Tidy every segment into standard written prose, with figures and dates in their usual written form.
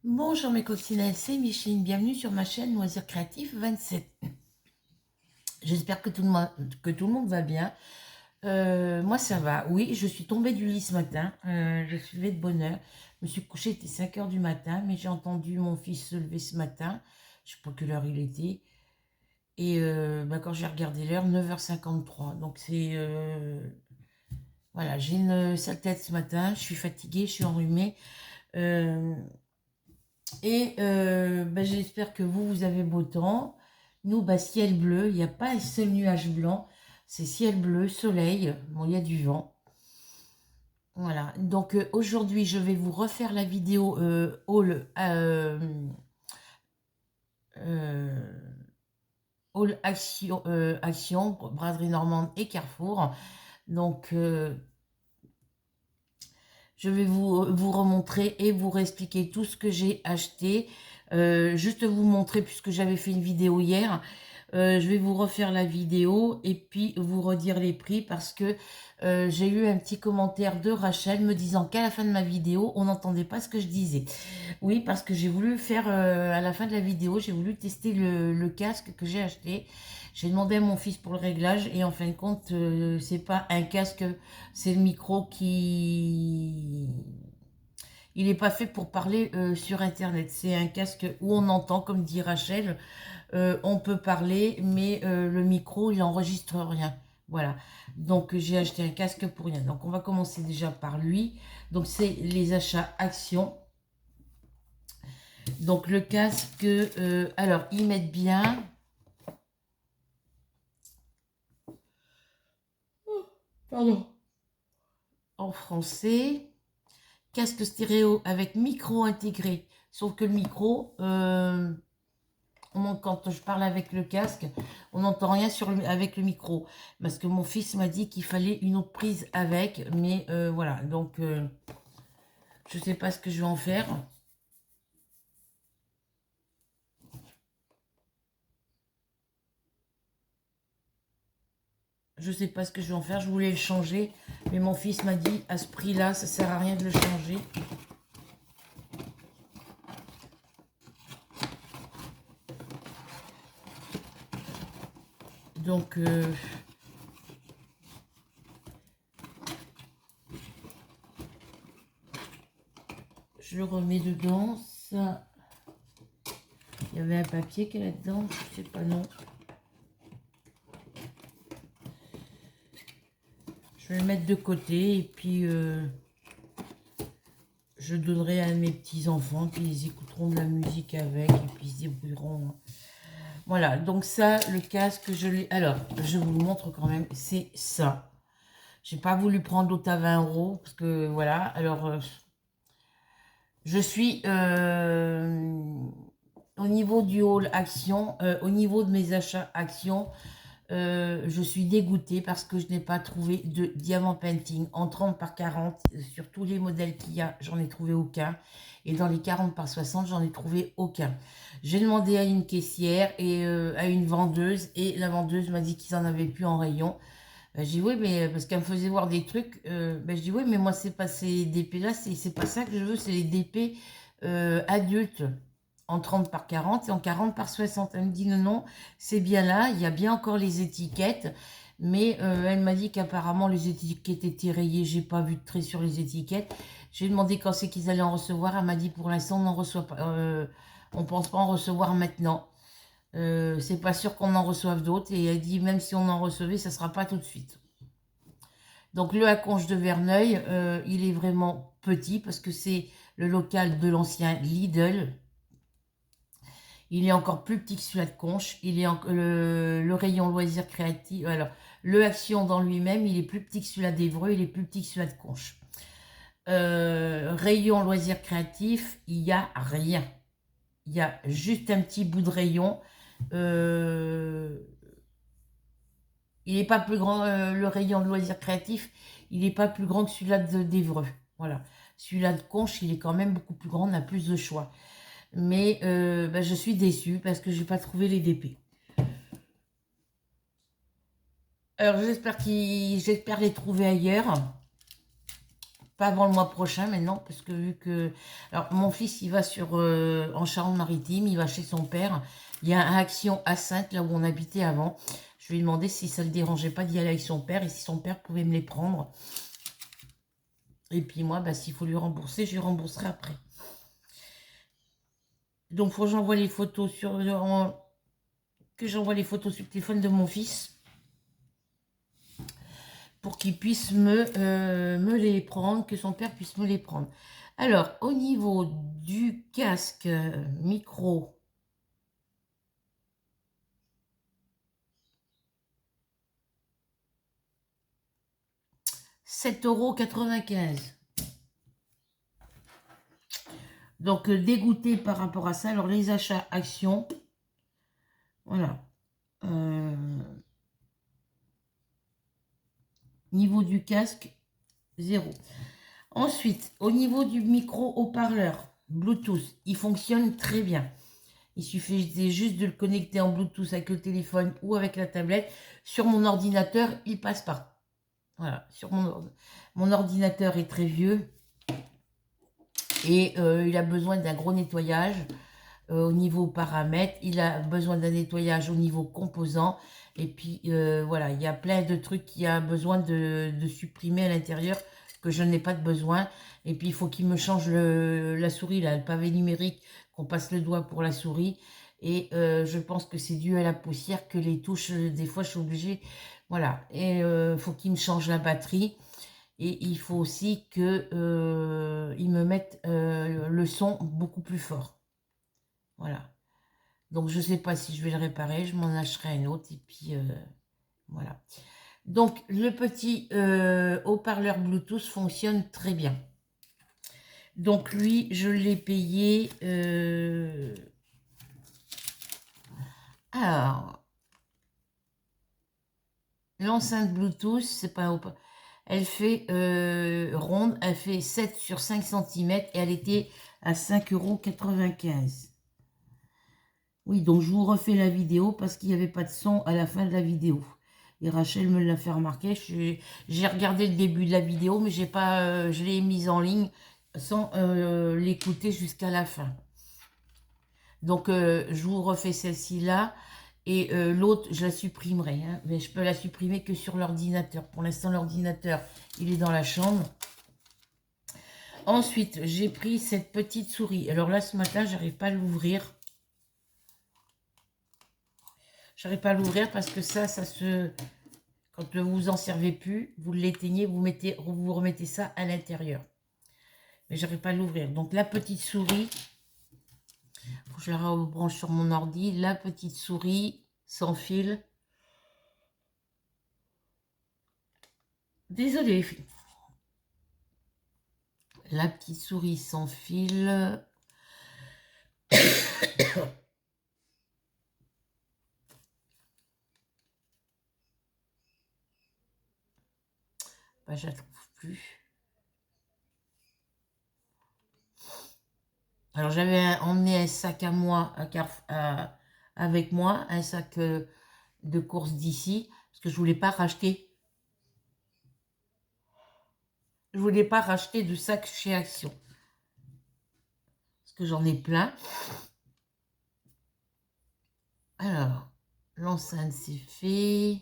Bonjour mes coccinelles, c'est Micheline, bienvenue sur ma chaîne Loisirs Créatifs 27. J'espère que tout le monde va bien. Moi ça va, oui, je suis tombée du lit ce matin, je suis levée de bonne heure. Je me suis couchée, il était 5 heures du matin, mais j'ai entendu mon fils se lever ce matin, je ne sais pas quelle heure il était. Et quand j'ai regardé l'heure, 9h53, donc c'est... voilà, j'ai une sale tête ce matin, je suis fatiguée, je suis enrhumée. Euh, J'espère que vous avez beau temps. Nous, ciel bleu, il n'y a pas un seul nuage blanc. C'est ciel bleu, soleil. Bon, il y a du vent. Voilà. Donc aujourd'hui, je vais vous refaire la vidéo euh, haul action, braderie normande et Carrefour. Donc, je vais vous remontrer et vous réexpliquer tout ce que j'ai acheté. Juste vous montrer, puisque j'avais fait une vidéo hier, je vais vous refaire la vidéo et puis vous redire les prix parce que j'ai eu un petit commentaire de Rachel me disant qu'à la fin de ma vidéo, on n'entendait pas ce que je disais. Oui, parce que j'ai voulu faire, à la fin de la vidéo, j'ai voulu tester le casque que j'ai acheté. J'ai demandé à mon fils pour le réglage et en fin de compte, c'est pas un casque, c'est le micro qui... Il n'est pas fait pour parler sur Internet. C'est un casque où on entend, comme dit Rachel, on peut parler, mais le micro, il n'enregistre rien. Voilà. Donc, j'ai acheté un casque pour rien. Donc, on va commencer déjà par lui. Donc, c'est les achats Action. Donc, le casque, alors, ils mettent bien... Pardon. En français, casque stéréo avec micro intégré. Sauf que le micro, quand je parle avec le casque, on n'entend rien avec le micro. Parce que mon fils m'a dit qu'il fallait une autre prise avec. Mais voilà, donc je ne sais pas ce que je vais en faire. Je ne sais pas ce que je vais en faire. Je voulais le changer. Mais mon fils m'a dit, à ce prix-là, ça ne sert à rien de le changer. Donc... je le remets dedans. Ça, il y avait un papier qu'il y a là-dedans. Je sais pas, non. Je vais le mettre de côté et puis je donnerai à mes petits-enfants, puis ils écouteront de la musique avec et puis ils se débrouilleront. Voilà, donc ça, le casque, je l'ai... Alors, je vous le montre quand même, c'est ça. J'ai pas voulu prendre l'autre à 20 euros parce que voilà, alors je suis au niveau du haul Action, au niveau de mes achats Action, je suis dégoûtée parce que je n'ai pas trouvé de diamant painting en 30 par 40. Sur tous les modèles qu'il y a, j'en ai trouvé aucun. Et dans les 40 par 60, j'en ai trouvé aucun. J'ai demandé à une caissière et à une vendeuse. Et la vendeuse m'a dit qu'ils en avaient plus en rayon. Je dis oui, mais parce qu'elle me faisait voir des trucs. Je dis oui, mais moi, c'est pas ces DP-là. C'est pas ça que je veux. C'est les DP adultes en 30 par 40 et en 40 par 60. Elle me dit non, non, c'est bien là, il y a bien encore les étiquettes, mais elle m'a dit qu'apparemment les étiquettes étaient rayées, j'ai pas vu de trait sur les étiquettes. J'ai demandé quand c'est qu'ils allaient en recevoir, elle m'a dit pour l'instant on n'en reçoit pas, on pense pas en recevoir maintenant. C'est pas sûr qu'on en reçoive d'autres et elle dit même si on en recevait, ça sera pas tout de suite. Donc le Haconche de Verneuil, il est vraiment petit parce que c'est le local de l'ancien Lidl. Il est encore plus petit que celui-là de Conche. Il est le rayon loisirs créatifs. Alors, le Action dans lui-même, il est plus petit que celui-là d'Evreux. Il est plus petit que celui-là de Conche. Rayon loisirs créatifs, il n'y a rien. Il y a juste un petit bout de rayon. Il n'est pas plus grand, le rayon de loisirs créatifs, il n'est pas plus grand que celui-là d'Evreux. Voilà. Celui-là de Conche, il est quand même beaucoup plus grand, on a plus de choix. Mais je suis déçue parce que je n'ai pas trouvé les DP. Alors j'espère les trouver ailleurs. pas avant le mois prochain maintenant, parce que vu que... Alors, mon fils, il va en Charente-Maritime, il va chez son père. Il y a un Action à Sainte, là où on habitait avant. Je lui ai demandé si ça ne le dérangeait pas d'y aller avec son père et si son père pouvait me les prendre. Et puis moi, bah, s'il faut lui rembourser, je lui rembourserai après. Donc, il faut que j'envoie les photos que j'envoie les photos sur le téléphone de mon fils pour qu'il puisse me les prendre, que son père puisse me les prendre. Alors, au niveau du casque micro, €7,95 €. Donc, dégoûté par rapport à ça. Alors, les achats actions, voilà. Niveau du casque, 0. Ensuite, au niveau du micro haut-parleur, Bluetooth, il fonctionne très bien. Il suffit juste de le connecter en Bluetooth avec le téléphone ou avec la tablette. Sur mon ordinateur, il passe pas. Voilà, sur mon ordinateur est très vieux et il a besoin d'un gros nettoyage au niveau paramètres. Il a besoin d'un nettoyage au niveau composants. Et puis voilà, il y a plein de trucs qu'il a besoin de supprimer à l'intérieur que je n'ai pas de besoin. Et puis il faut qu'il me change la souris, là, le pavé numérique, qu'on passe le doigt pour la souris. Et je pense que c'est dû à la poussière que les touches, des fois, je suis obligée. Voilà. Et il faut qu'il me change la batterie. Et il faut aussi qu'il me mette le son beaucoup plus fort. Voilà. Donc, je ne sais pas si je vais le réparer. Je m'en achèterai un autre. Et puis, voilà. Donc, le petit haut-parleur Bluetooth fonctionne très bien. Donc, lui, je l'ai payé... Alors, l'enceinte Bluetooth, c'est pas un elle fait ronde. Elle fait 7 sur 5 cm. Et elle était à 5,95 €. Oui, donc je vous refais la vidéo parce qu'il n'y avait pas de son à la fin de la vidéo. Et Rachel me l'a fait remarquer. J'ai regardé le début de la vidéo, mais j'ai pas, je l'ai mise en ligne sans l'écouter jusqu'à la fin. Donc, je vous refais celle-ci là. Et l'autre, je la supprimerai. Hein, mais je peux la supprimer que sur l'ordinateur. Pour l'instant, l'ordinateur, il est dans la chambre. Ensuite, j'ai pris cette petite souris. Alors là, ce matin, j'arrive pas à l'ouvrir. J'arrive pas à l'ouvrir parce que ça se... Quand vous en servez plus, vous l'éteignez, vous remettez ça à l'intérieur. Mais j'arrive pas à l'ouvrir. Donc la petite souris, faut que je la rebranche sur mon ordi. La petite souris sans fil. Désolée. La petite souris sans fil. Bah, je la trouve plus. Alors j'avais emmené un sac à moi avec moi, un sac de course d'ici, parce que je voulais pas racheter. Je voulais pas racheter de sac chez Action. Parce que j'en ai plein. Alors, l'enceinte c'est fait.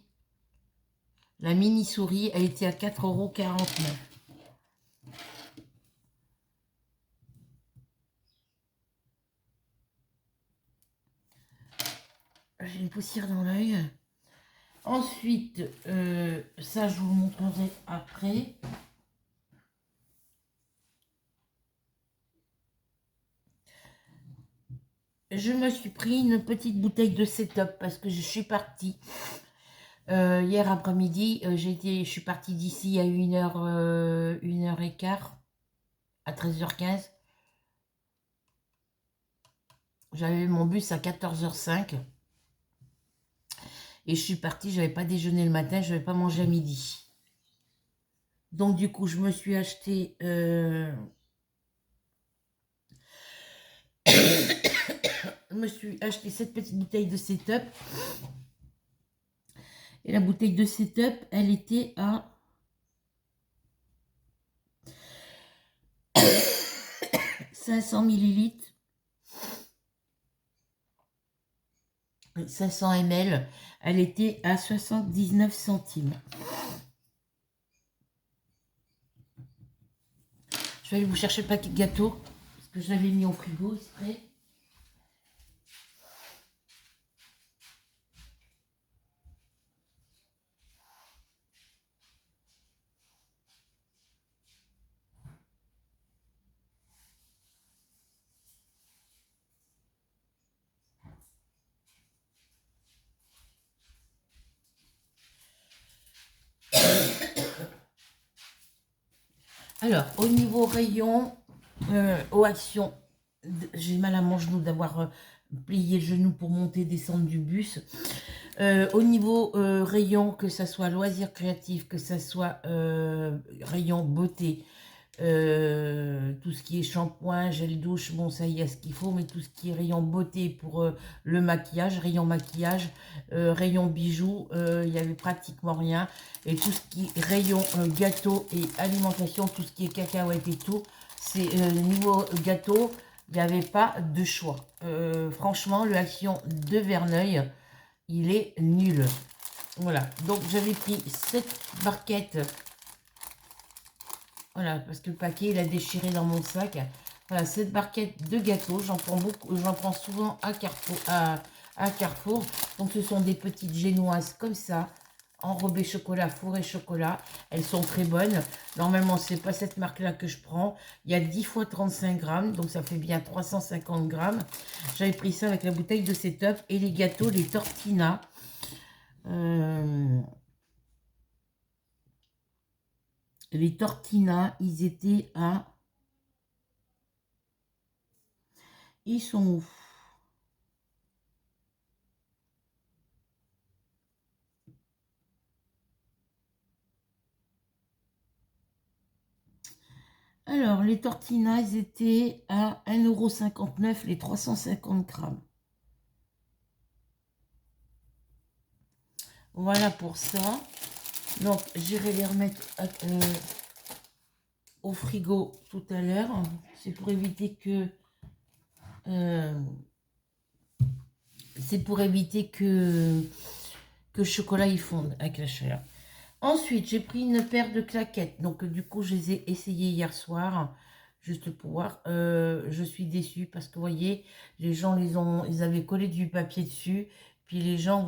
La mini souris, elle était à 4,49 €. J'ai une poussière dans l'œil. Ensuite, ça je vous le montrerai après. Je me suis pris une petite bouteille de setup parce que je suis partie. Hier après-midi, je suis partie d'ici à 1h15, à 13h15. J'avais mon bus à 14h05. Et je suis partie, je n'avais pas déjeuné le matin, je n'avais pas mangé à midi. Donc du coup, je me suis acheté... je me suis acheté cette petite bouteille de setup. Et la bouteille de setup, elle était à 500 millilitres, 500 ml, elle était à 79 centimes. Je vais aller vous chercher le paquet de gâteaux, parce que je l'avais mis au frigo exprès. Alors, au niveau rayon, aux actions, j'ai mal à mon genou d'avoir plié le genou pour monter et descendre du bus. Au niveau rayon, que ça soit loisir créatif, que ça soit rayon beauté, tout ce qui est shampoing, gel douche, bon ça y est ce qu'il faut, mais tout ce qui est rayon beauté pour le maquillage, rayon maquillage, rayon bijoux, il n'y avait pratiquement rien. Et tout ce qui est rayon gâteau et alimentation, tout ce qui est cacahuètes et tout, c'est niveau gâteau, il n'y avait pas de choix. Franchement, le Action de Verneuil, il est nul. Voilà, donc j'avais pris cette barquette. Voilà, parce que le paquet, il a déchiré dans mon sac. Voilà, cette barquette de gâteaux, j'en prends beaucoup, j'en prends souvent à Carrefour, à Carrefour. Donc, ce sont des petites génoises comme ça, enrobées chocolat, fourrées chocolat. Elles sont très bonnes. Normalement, c'est pas cette marque-là que je prends. Il y a 10 fois 35 grammes, donc ça fait bien 350 grammes. J'avais pris ça avec la bouteille de Setup et les gâteaux, les Tortina. Les Tortina, ils étaient à... Ils sont où? Alors, les Tortina, ils étaient à 1,59 € les 350 grammes. Voilà pour ça. Donc, j'irai les remettre au frigo tout à l'heure. C'est pour éviter que... c'est pour éviter que le chocolat il fonde avec la chaleur. Ensuite, j'ai pris une paire de claquettes. Donc, du coup, je les ai essayées hier soir, juste pour voir. Je suis déçue parce que, vous voyez, les gens ils avaient collé du papier dessus. Puis les gens,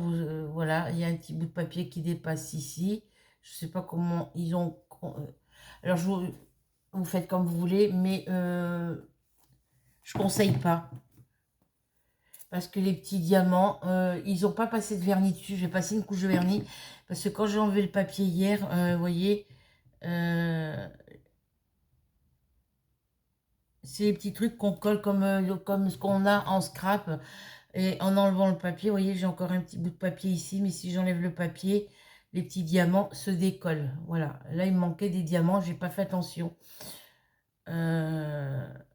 voilà, il y a un petit bout de papier qui dépasse ici. Je ne sais pas comment ils ont... alors, vous faites comme vous voulez, mais je ne conseille pas. Parce que les petits diamants, ils n'ont pas passé de vernis dessus. J'ai passé une couche de vernis. Parce que quand j'ai enlevé le papier hier, vous voyez, c'est les petits trucs qu'on colle comme ce qu'on a en scrap. Et en enlevant le papier, vous voyez, j'ai encore un petit bout de papier ici. Mais si j'enlève le papier, les petits diamants se décollent. Voilà, là, il me manquait des diamants. J'ai pas fait attention. Il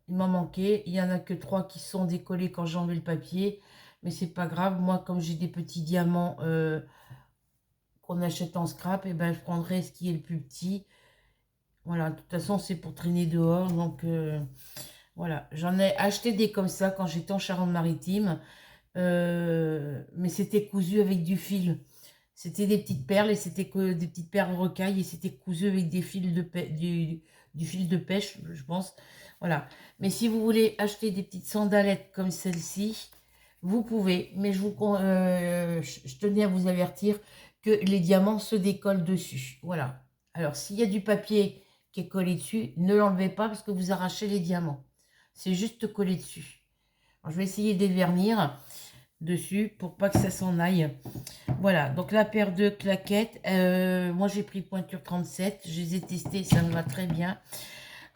m'en manquait. Il n'y en a que 3 qui sont décollés quand j'ai enlevé le papier. Mais c'est pas grave. Moi, comme j'ai des petits diamants qu'on achète en scrap, et ben, je prendrai ce qui est le plus petit. Voilà, de toute façon, c'est pour traîner dehors. Donc, voilà. J'en ai acheté des comme ça quand j'étais en Charente-Maritime. Mais c'était cousu avec du fil. C'était des petites perles et c'était que des petites perles rocailles et c'était cousu avec des fils de du fil de pêche, je pense. Voilà. Mais si vous voulez acheter des petites sandalettes comme celle-ci, vous pouvez. Mais je tenais à vous avertir que les diamants se décollent dessus. Voilà. Alors, s'il y a du papier qui est collé dessus, ne l'enlevez pas parce que vous arrachez les diamants. C'est juste collé dessus. Alors, je vais essayer de les vernir dessus pour pas que ça s'en aille. Voilà, donc la paire de claquettes, moi j'ai pris pointure 37, je les ai testées, ça me va très bien.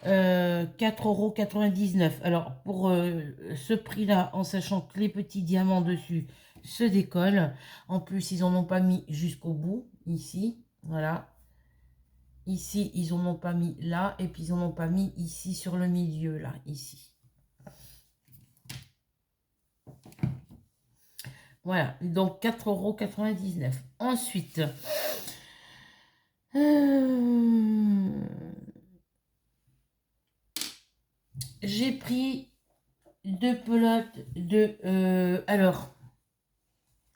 4,99 €. Alors pour ce prix-là, en sachant que les petits diamants dessus se décollent, en plus ils en ont pas mis jusqu'au bout, ici, voilà. Ici, ils en ont pas mis là, et puis ils en ont pas mis ici sur le milieu, là, ici. Voilà, donc 4,99 €. Ensuite, J'ai pris deux pelotes de... alors,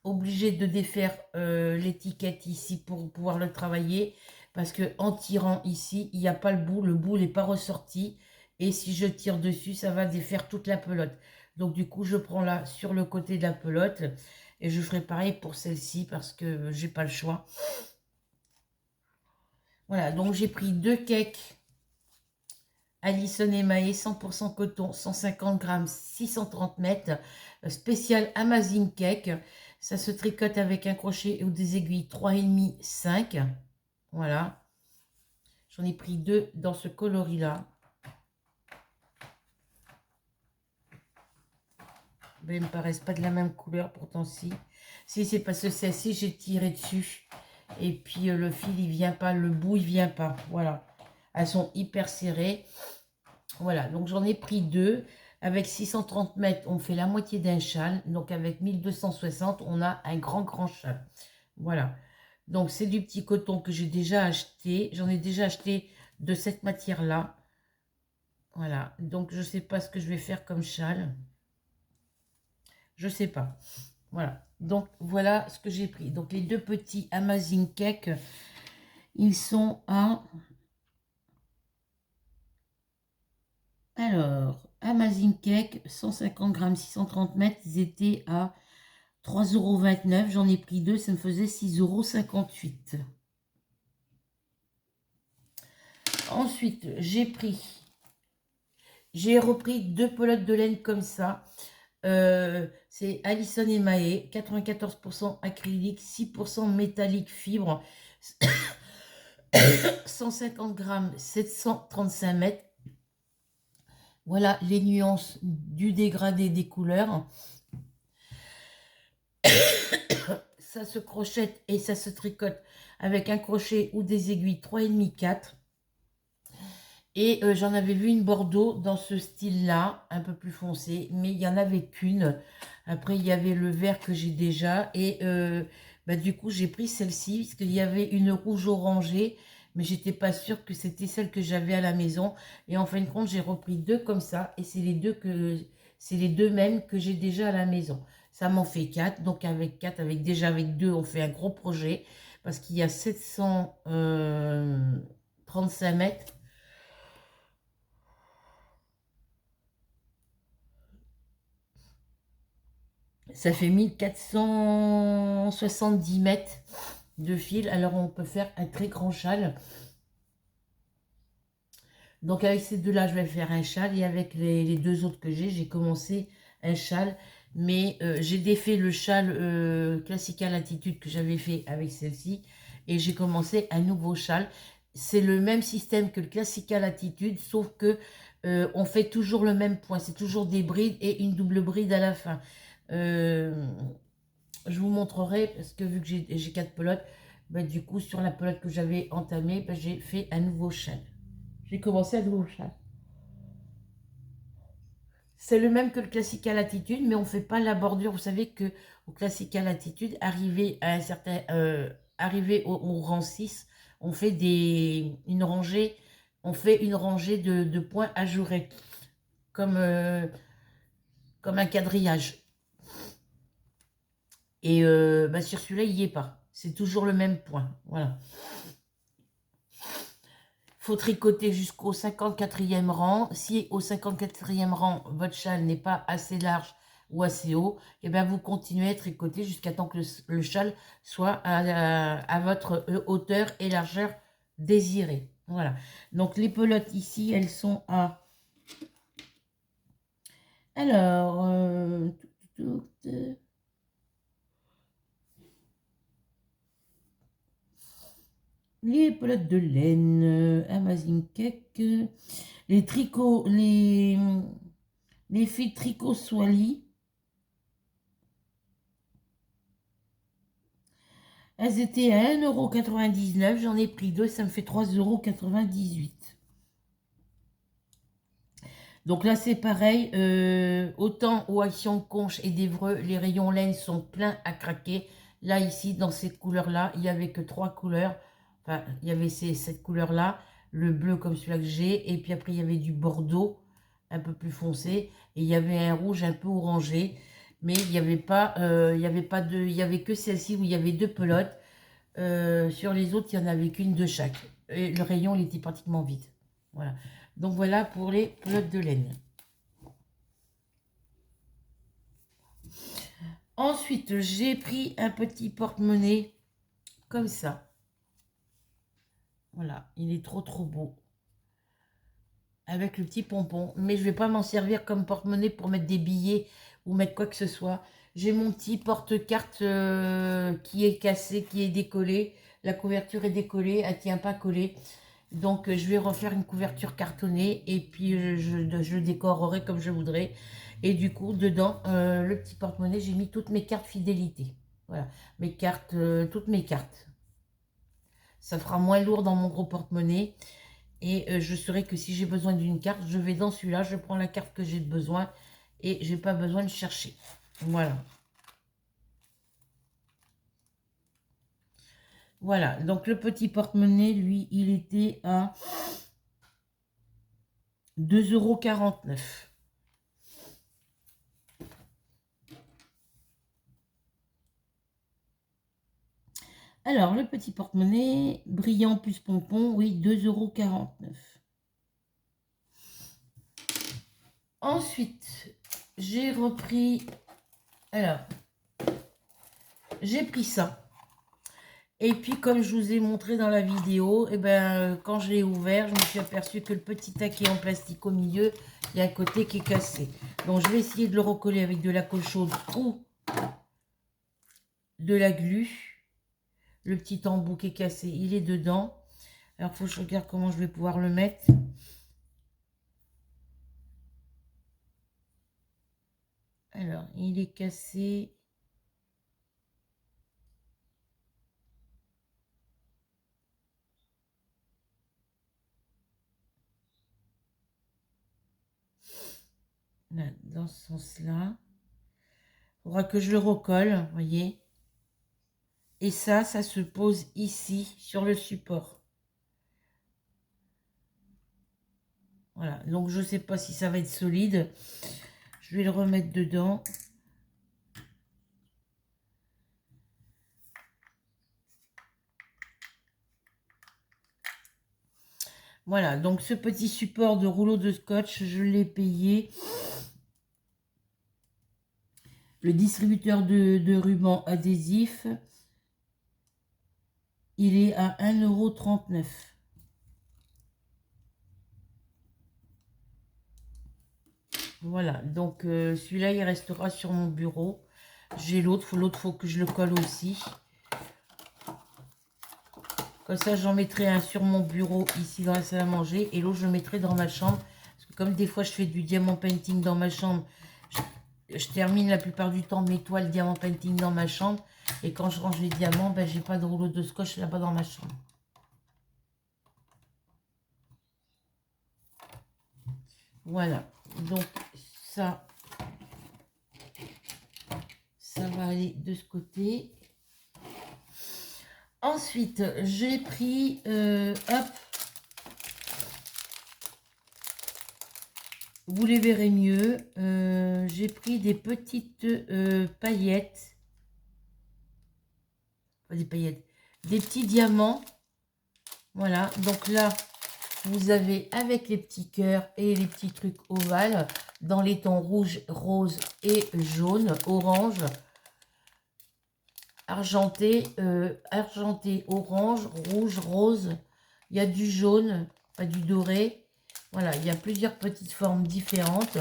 obligé de défaire l'étiquette ici pour pouvoir le travailler. Parce que en tirant ici, il n'y a pas le bout n'est pas ressorti. Et si je tire dessus, ça va défaire toute la pelote. Donc du coup, je prends là sur le côté de la pelote. Et je ferai pareil pour celle-ci parce que j'ai pas le choix. Voilà, donc j'ai pris deux cakes Alison émaillé 100% coton, 150 grammes, 630 mètres, spécial Amazing Cake. Ça se tricote avec un crochet ou des aiguilles 3,5, 5. Voilà. J'en ai pris deux dans ce coloris-là. Mais ils ne me paraissent pas de la même couleur, pourtant si. Si, c'est parce que celle-ci, j'ai tiré dessus. Et puis le fil, il vient pas, le bout, il vient pas. Voilà. Elles sont hyper serrées. Voilà, donc j'en ai pris deux. Avec 630 mètres, on fait la moitié d'un châle. Donc avec 1260, on a un grand châle. Voilà. Donc c'est du petit coton que j'ai déjà acheté. J'en ai déjà acheté de cette matière-là. Voilà. Donc je ne sais pas ce que je vais faire comme châle. Je ne sais pas. Voilà. Donc voilà ce que j'ai pris. Donc les deux petits Amazing Cake, ils sont à... Alors, Amazing Cake, 150 grammes, 630 mètres, ils étaient à 3,29 €. J'en ai pris deux, ça me faisait 6,58 €. Ensuite, j'ai repris deux pelotes de laine comme ça. C'est Alison émaillé, 94% acrylique, 6% métallique fibre, 150 grammes, 735 mètres. Voilà les nuances du dégradé des couleurs. Ça se crochette et ça se tricote avec un crochet ou des aiguilles 3,5, 4. Et j'en avais vu une Bordeaux dans ce style-là, un peu plus foncé, mais il n'y en avait qu'une. Après, il y avait le vert que j'ai déjà. Et bah, du coup, j'ai pris celle-ci, parce qu'il y avait une rouge orangée, mais j'étais pas sûre que c'était celle que j'avais à la maison. Et en fin de compte, j'ai repris deux comme ça, et c'est les deux mêmes que j'ai déjà à la maison. Ça m'en fait quatre, donc avec quatre, déjà avec deux, on fait un gros projet, parce qu'il y a 735 mètres. Ça fait 1470 mètres de fil. Alors, on peut faire un très grand châle. Donc, avec ces deux-là, je vais faire un châle. Et avec les deux autres que j'ai commencé un châle. Mais j'ai défait le châle Classical Attitude que j'avais fait avec celle-ci. Et j'ai commencé un nouveau châle. C'est le même système que le Classical Attitude, sauf que on fait toujours le même point. C'est toujours des brides et une double bride à la fin. Je vous montrerai, parce que vu que j'ai quatre pelotes, bah, du coup, sur la pelote que j'avais entamée, bah, j'ai fait un nouveau châle. J'ai commencé un nouveau châle. C'est le même que le Classical Attitude, mais on ne fait pas la bordure. Vous savez que au Classical Attitude, arrivé au rang 6, on fait une rangée, de points ajourés, comme, comme un quadrillage. Et bah, sur celui-là, il n'y est pas. C'est toujours le même point. Voilà. Il faut tricoter jusqu'au 54e rang. Si au 54e rang, votre châle n'est pas assez large ou assez haut, et bien vous continuez à tricoter jusqu'à temps que le châle soit à votre hauteur et largeur désirée. Voilà. Donc les pelotes ici, elles sont à... Alors... les pelotes de laine, Amazing Cake, les tricots, les fils tricot Swally. Elles étaient à 1,99 €. J'en ai pris deux, ça me fait 3,98 €. Donc là, c'est pareil. Autant au Action Conche et d'Evreux, les rayons laine sont pleins à craquer. Là, ici, dans cette couleur-là, il n'y avait que trois couleurs. Enfin, il y avait cette couleur-là, le bleu comme celui-là que j'ai. Et puis après, il y avait du bordeaux. un peu plus foncé. Et il y avait un rouge un peu orangé. Mais il n'y avait pas, il y avait que celle-ci où il y avait 2 pelotes. Sur les autres, il n'y en avait qu'une de chaque. Et le rayon, il était pratiquement vide. Voilà. Donc voilà pour les pelotes de laine. Ensuite, j'ai pris un petit porte-monnaie comme ça. Voilà, il est trop trop beau. Avec le petit pompon. Mais je ne vais pas m'en servir comme porte-monnaie pour mettre des billets ou mettre quoi que ce soit. J'ai mon petit porte-carte qui est cassé, qui est décollé. La couverture est décollée, elle ne tient pas collée. Donc je vais refaire une couverture cartonnée et puis je décorerai comme je voudrais. Et du coup, dedans, le petit porte-monnaie, j'ai mis toutes mes cartes fidélité. Voilà, mes cartes, toutes mes cartes. Ça fera moins lourd dans mon gros porte-monnaie. Et je saurai que si j'ai besoin d'une carte, je vais dans celui-là, je prends la carte que j'ai besoin et j'ai pas besoin de chercher. Voilà. Voilà, donc le petit porte-monnaie, lui, il était à 2,49 €. Alors, le petit porte-monnaie, brillant plus pompon, oui, 2,49 €. Ensuite, j'ai repris... Alors, j'ai pris ça. Et puis, comme je vous ai montré dans la vidéo, et ben, quand je l'ai ouvert, je me suis aperçu que le petit taquet en plastique au milieu, il y a un côté qui est cassé. Donc, je vais essayer de le recoller avec de la colle chaude ou de la glu. Le petit embout qui est cassé, il est dedans. Alors, il faut que je regarde comment je vais pouvoir le mettre. Alors, il est cassé. Là, dans ce sens-là. Il faudra que je le recolle, vous voyez. Et ça se pose ici, sur le support. Voilà, donc je ne sais pas si ça va être solide. Je vais le remettre dedans. Voilà, donc ce petit support de rouleau de scotch, je l'ai payé. Le distributeur de ruban adhésif, il est à 1,39 €. Voilà, donc celui-là, il restera sur mon bureau. J'ai l'autre, faut que je le colle aussi. Comme ça, j'en mettrai un sur mon bureau, ici dans la salle à manger. Et l'autre, je le mettrai dans ma chambre. Parce que comme des fois, je fais du diamant painting dans ma chambre, je termine la plupart du temps mes toiles diamant painting dans ma chambre. Et quand je range les diamants, ben, j'ai pas de rouleau de scotch là-bas dans ma chambre. Voilà, donc ça va aller de ce côté. Ensuite, j'ai pris, hop, vous les verrez mieux, j'ai pris des petites paillettes, pas des paillettes, des petits diamants. Voilà, donc là, vous avez avec les petits cœurs et les petits trucs ovales, dans les tons rouge, rose et jaune, orange, argenté, argenté, orange, rouge, rose. Il y a du jaune, pas du doré. Voilà, il y a plusieurs petites formes différentes.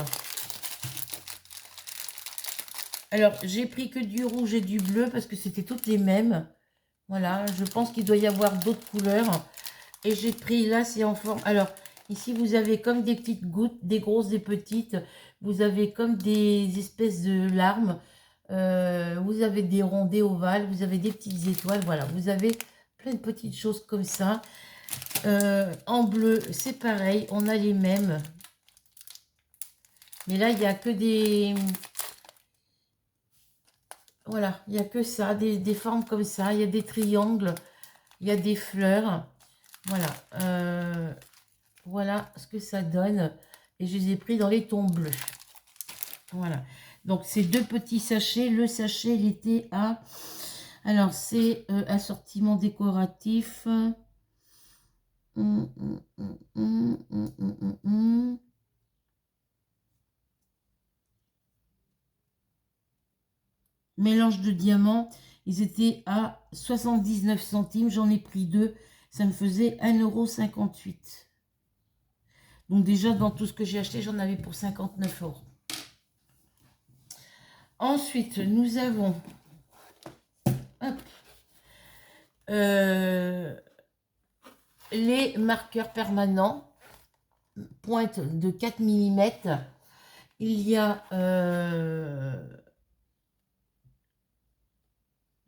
Alors, j'ai pris que du rouge et du bleu parce que c'était toutes les mêmes. Voilà, je pense qu'il doit y avoir d'autres couleurs. Et j'ai pris, là, c'est en forme... Alors, ici, vous avez comme des petites gouttes, des grosses, des petites. Vous avez comme des espèces de larmes. Vous avez des ronds, des ovales. Vous avez des petites étoiles. Voilà, vous avez plein de petites choses comme ça. En bleu, c'est pareil. On a les mêmes. Mais là, il n'y a que des... Voilà, il n'y a que ça, des formes comme ça. Il y a des triangles, il y a des fleurs. Voilà. Voilà ce que ça donne. et je les ai pris dans les tons bleus. Voilà. Donc, ces deux petits sachets. Le sachet, il était à... Alors, c'est assortiment décoratif. Mélange de diamants. Ils étaient à 79 centimes. J'en ai pris deux. Ça me faisait 1,58 €. Donc déjà, dans tout ce que j'ai acheté, j'en avais pour 59 €. Ensuite, nous avons... Hop, les marqueurs permanents. Pointe de 4 mm. Il y a...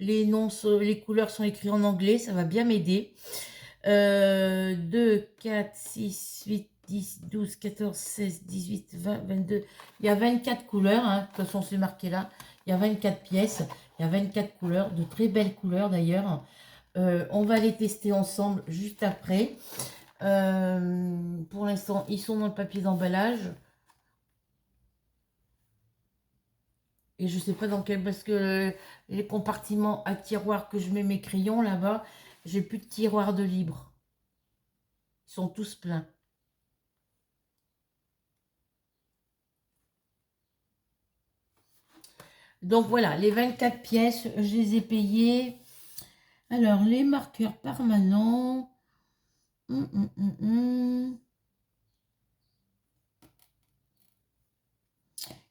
les noms, les couleurs sont écrites en anglais, ça va bien m'aider. 2, 4, 6, 8, 10, 12, 14, 16, 18, 20, 22. Il y a 24 couleurs, hein. De toute façon c'est marqué là. Il y a 24 pièces, il y a 24 couleurs, de très belles couleurs d'ailleurs. On va les tester ensemble juste après. Pour l'instant, ils sont dans le papier d'emballage. Et je sais pas dans quel, parce que les compartiments à tiroirs que je mets mes crayons là-bas, j'ai plus de tiroirs de libre. Ils sont tous pleins. Donc voilà, les 24 pièces, je les ai payées. Alors, les marqueurs permanents.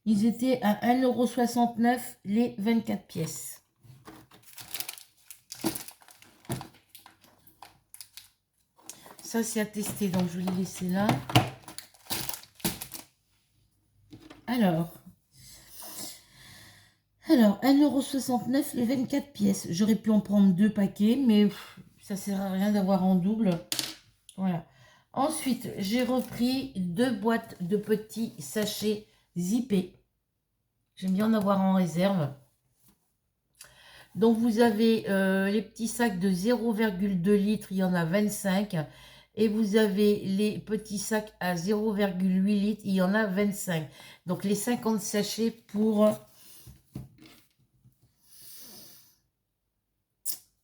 Ils étaient à 1,69 € les 24 pièces. Ça, c'est à tester, donc je vais les laisser là. Alors 1,69 € les 24 pièces. J'aurais pu en prendre 2 paquets, mais ça sert à rien d'avoir en double. Voilà. Ensuite, j'ai repris 2 boîtes de petits sachets zippés. J'aime bien en avoir en réserve. Donc, vous avez les petits sacs de 0,2 litres, il y en a 25. Et vous avez les petits sacs à 0,8 litres, il y en a 25. Donc, les 50 sachets pour...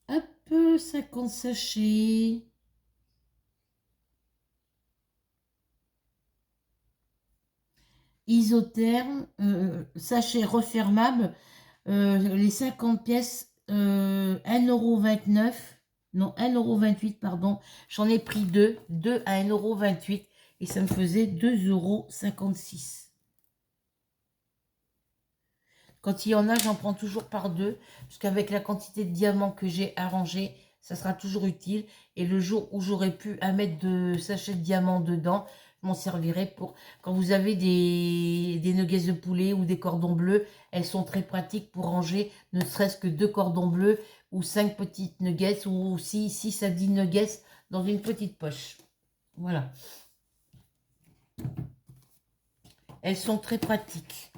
Hop, 50 sachets. Isotherme, sachet refermable, les 50 pièces, 1,29 €, non 1,28 €, pardon. J'en ai pris deux à 1,28 € et ça me faisait 2,56 €. Quand il y en a, j'en prends toujours par deux, parce qu'avec la quantité de diamants que j'ai arrangé, ça sera toujours utile. Et le jour où j'aurai pu à mettre de sachets de diamants dedans, je m'en servirai pour... Quand vous avez des nuggets de poulet ou des cordons bleus, elles sont très pratiques pour ranger ne serait-ce que 2 cordons bleus ou 5 petites nuggets ou 6 à 10 nuggets dans une petite poche. Voilà. Elles sont très pratiques.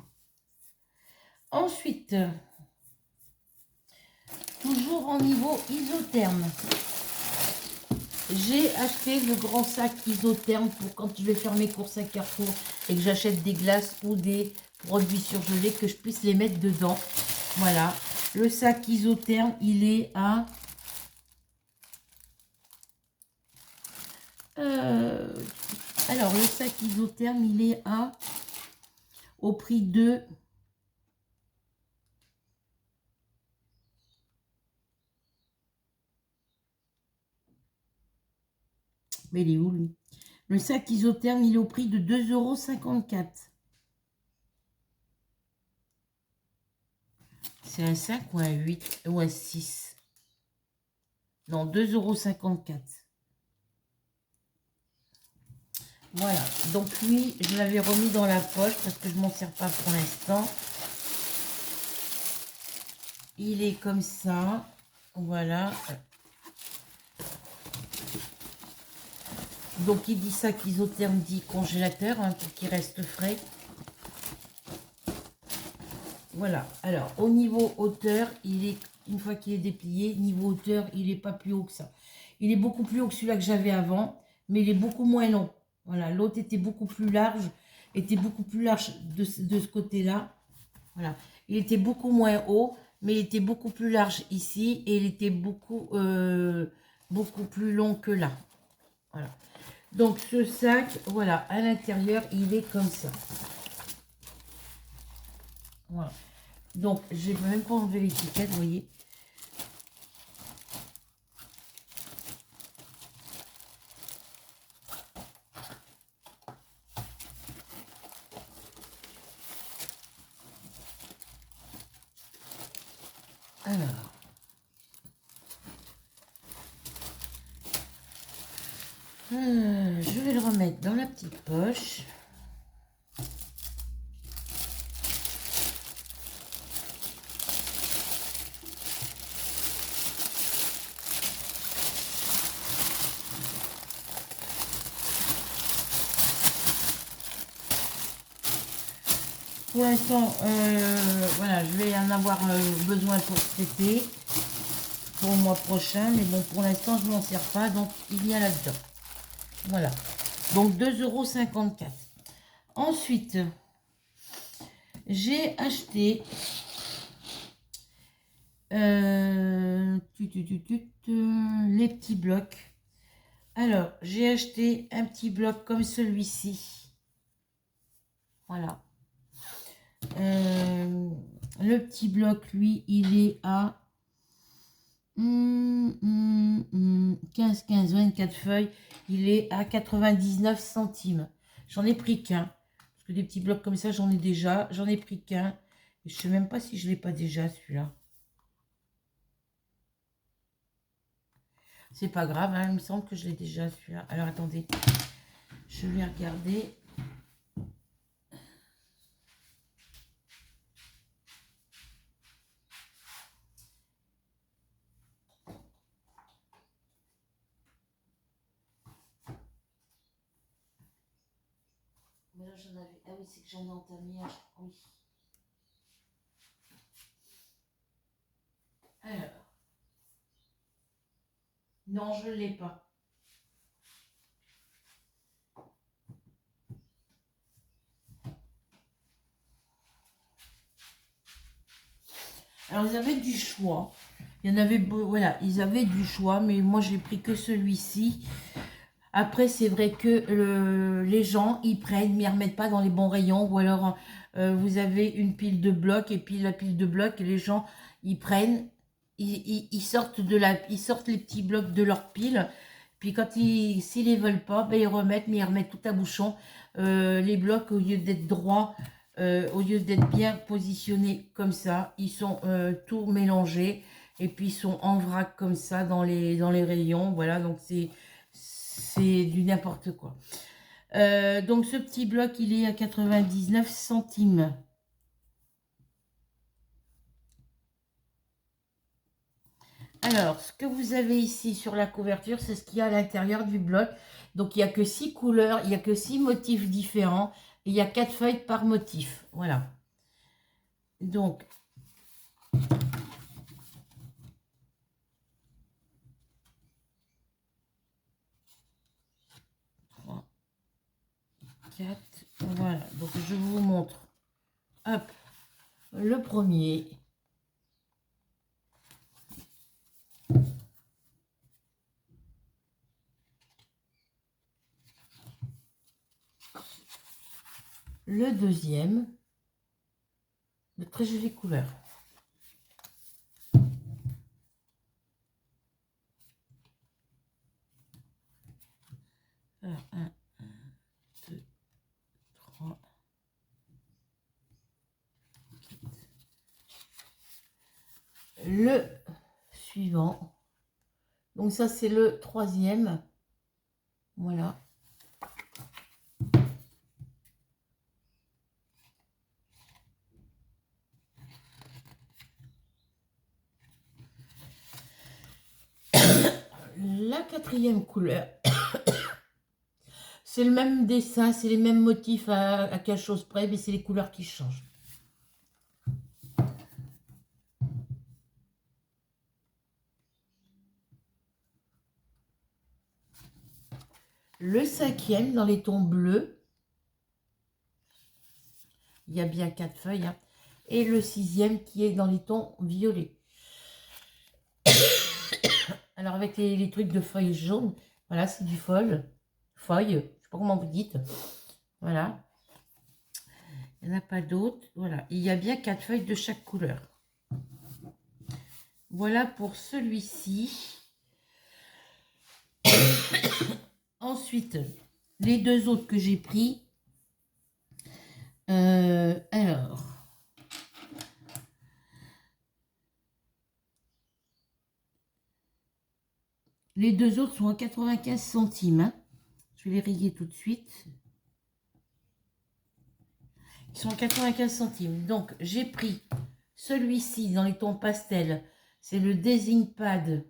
Ensuite, toujours en niveau isotherme, j'ai acheté le grand sac isotherme pour quand je vais faire mes courses à Carrefour et que j'achète des glaces ou des produits surgelés, que je puisse les mettre dedans. Voilà, le sac isotherme, il est à... alors, le sac isotherme, il est à... au prix de... Mais il est où, lui? Le sac isotherme, il est au prix de 2,54 €. C'est un 5 ou un 8 ou un 6? Non, 2,54 €. Voilà, donc lui, je l'avais remis dans la poche parce que je ne m'en sers pas pour l'instant. Il est comme ça, voilà. Donc il dit sac isotherme dit congélateur, hein, pour qu'il reste frais. Voilà, alors au niveau hauteur, il est, une fois qu'il est déplié, niveau hauteur, il n'est pas plus haut que ça. Il est beaucoup plus haut que celui-là que j'avais avant, mais il est beaucoup moins long. Voilà, l'autre était beaucoup plus large était beaucoup plus large de ce côté-là. Voilà. Il était beaucoup moins haut, mais il était beaucoup plus large ici et il était beaucoup plus long que là. Voilà. Donc ce sac, voilà, à l'intérieur, il est comme ça. Voilà. Donc, je vais même pas enlever l'étiquette, vous voyez. Alors, je vais le remettre dans la petite poche. Pour l'instant, voilà, je vais en avoir besoin pour cet été, pour le mois prochain, mais bon, pour l'instant, je ne m'en sers pas, donc il y a là-dedans. Voilà, donc 2,54 €. Ensuite, j'ai acheté les petits blocs. Alors, j'ai acheté un petit bloc comme celui-ci. Voilà. Le petit bloc, lui, il est à 15, 15, 24 feuilles. Il est à 99 centimes. J'en ai pris qu'un. Parce que des petits blocs comme ça, j'en ai déjà. J'en ai pris qu'un. Je ne sais même pas si je ne l'ai pas déjà, celui-là. C'est pas grave, hein, il me semble que je l'ai déjà, celui-là. Alors, attendez. Je vais regarder. Mais là, j'en avais... Ah oui, c'est que j'en ai entamé un. Oui. Alors. Non, je ne l'ai pas. Alors, ils avaient du choix. Il y en avait, voilà, ils avaient du choix, mais moi, j'ai pris que celui-ci. Après, c'est vrai que les gens, ils prennent, mais ils ne remettent pas dans les bons rayons. Ou alors, vous avez une pile de blocs, et puis la pile de blocs, et les gens, ils prennent, ils sortent ils sortent les petits blocs de leur pile. Puis quand s'ils les veulent pas, ben, ils remettent, mais ils remettent tout à bouchon. Les blocs, au lieu d'être droits, au lieu d'être bien positionnés comme ça, ils sont tout mélangés. Et puis, ils sont en vrac comme ça dans les rayons. Voilà, donc c'est du n'importe quoi. Donc ce petit bloc, il est à 99 centimes. Alors, ce que vous avez ici sur la couverture, c'est ce qu'il y a à l'intérieur du bloc. Donc, il n'y a que 6 couleurs, il n'y a que 6 motifs différents. Et il y a 4 feuilles par motif. Voilà. Donc, 3, 4, voilà. Donc, je vous montre. Hop, le premier. Le deuxième. De très jolies couleurs. Alors, 1, 2, 3, 4. Le suivant. Donc ça, c'est le troisième. Voilà. La quatrième couleur. C'est le même dessin, c'est les mêmes motifs à quelque chose près, mais c'est les couleurs qui changent. Le cinquième, dans les tons bleus. il y a bien 4 feuilles. Hein. Et le 6e qui est dans les tons violets. Alors avec les trucs de feuilles jaunes, voilà, c'est du feuille, je sais pas comment vous dites. Voilà. Il n'y en a pas d'autres. Voilà. Il y a bien 4 feuilles de chaque couleur. Voilà pour celui-ci. Ensuite, les 2 autres que j'ai pris. Alors. Les 2 autres sont à 95 centimes. Hein. Je vais les rayer tout de suite. Ils sont à 95 centimes. Donc, j'ai pris celui-ci dans les tons pastel. C'est le Design Pad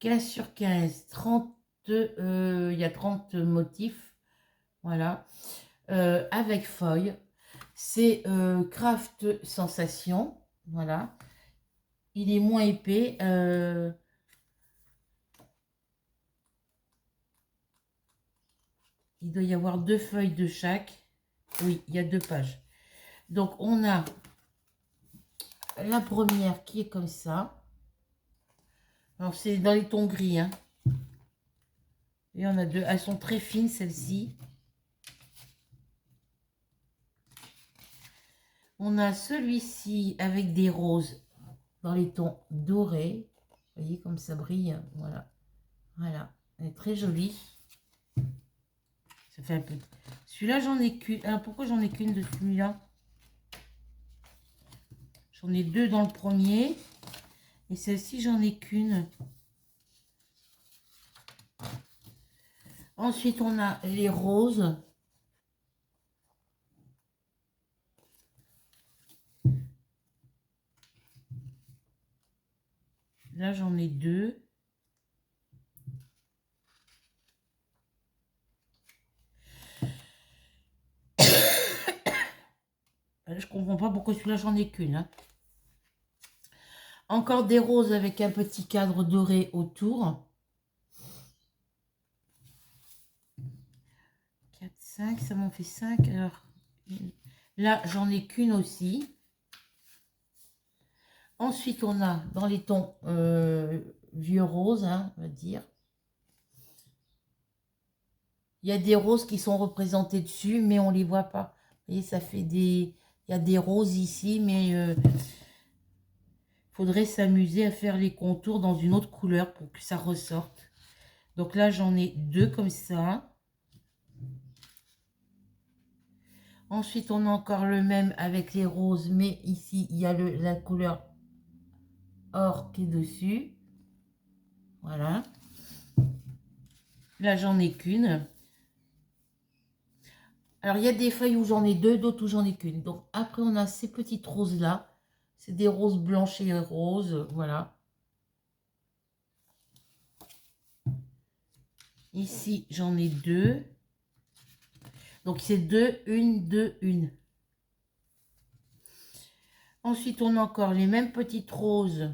15 sur 15. 30, il y a 30 motifs. Voilà. Avec feuille. C'est Craft Sensation. Voilà. Il est moins épais. Il doit y avoir 2 feuilles de chaque. Oui, il y a 2 pages. Donc, on a la première qui est comme ça. Alors, c'est dans les tons gris. Hein. Il y en a 2. Elles sont très fines, celles-ci. On a celui-ci avec des roses dans les tons dorés. Vous voyez comme ça brille. Voilà. Voilà. Elle est très jolie. Ça fait un peu... Celui-là, j'en ai qu'une. Alors, pourquoi j'en ai qu'une de celui-là? J'en ai 2 dans le premier. Et celle-ci, j'en ai qu'une. Ensuite, on a les roses. Là, j'en ai 2. Je comprends pas pourquoi celui-là, j'en ai qu'une. Hein. Encore des roses avec un petit cadre doré autour. 4, 5, ça m'en fait 5. Alors, là, j'en ai qu'une aussi. Ensuite, on a dans les tons vieux roses, hein, on va dire. Il y a des roses qui sont représentées dessus, mais on ne les voit pas. Vous voyez, ça fait des... Il y a des roses ici, mais faudrait s'amuser à faire les contours dans une autre couleur pour que ça ressorte. Donc là, j'en ai 2 comme ça. Ensuite, on a encore le même avec les roses, mais ici, il y a la couleur or qui est dessus. Voilà. Là, j'en ai qu'une. Alors, il y a des feuilles où j'en ai 2, d'autres où j'en ai qu'une. Donc, après, on a ces petites roses-là. C'est des roses blanches et roses. Voilà. Ici, j'en ai 2. Donc, c'est 2, 1, 2, 1. Ensuite, on a encore les mêmes petites roses.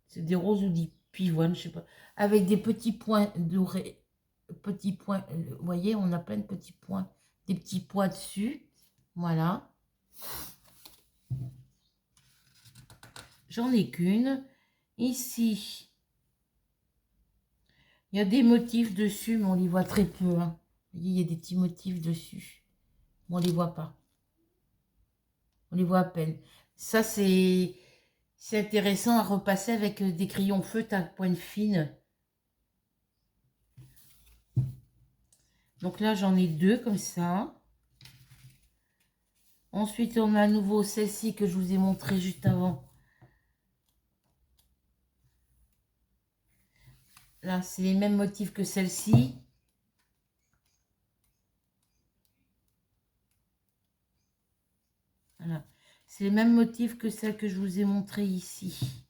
C'est des roses ou des pivoines, je sais pas. Avec des petits points dorés. Petits points. Vous voyez, on a plein de petits points. Des petits points dessus. Voilà. J'en ai qu'une. Ici, il y a des motifs dessus, mais on les voit très peu. Hein. Vous voyez, il y a des petits motifs dessus. Mais on les voit pas. On les voit à peine. Ça, c'est intéressant à repasser avec des crayons feutres à pointe fine. Donc là, j'en ai 2 comme ça. Ensuite, on a à nouveau celle-ci que je vous ai montré juste avant. Là, c'est les mêmes motifs que celle-ci. Voilà. C'est les mêmes motifs que celle que je vous ai montré ici.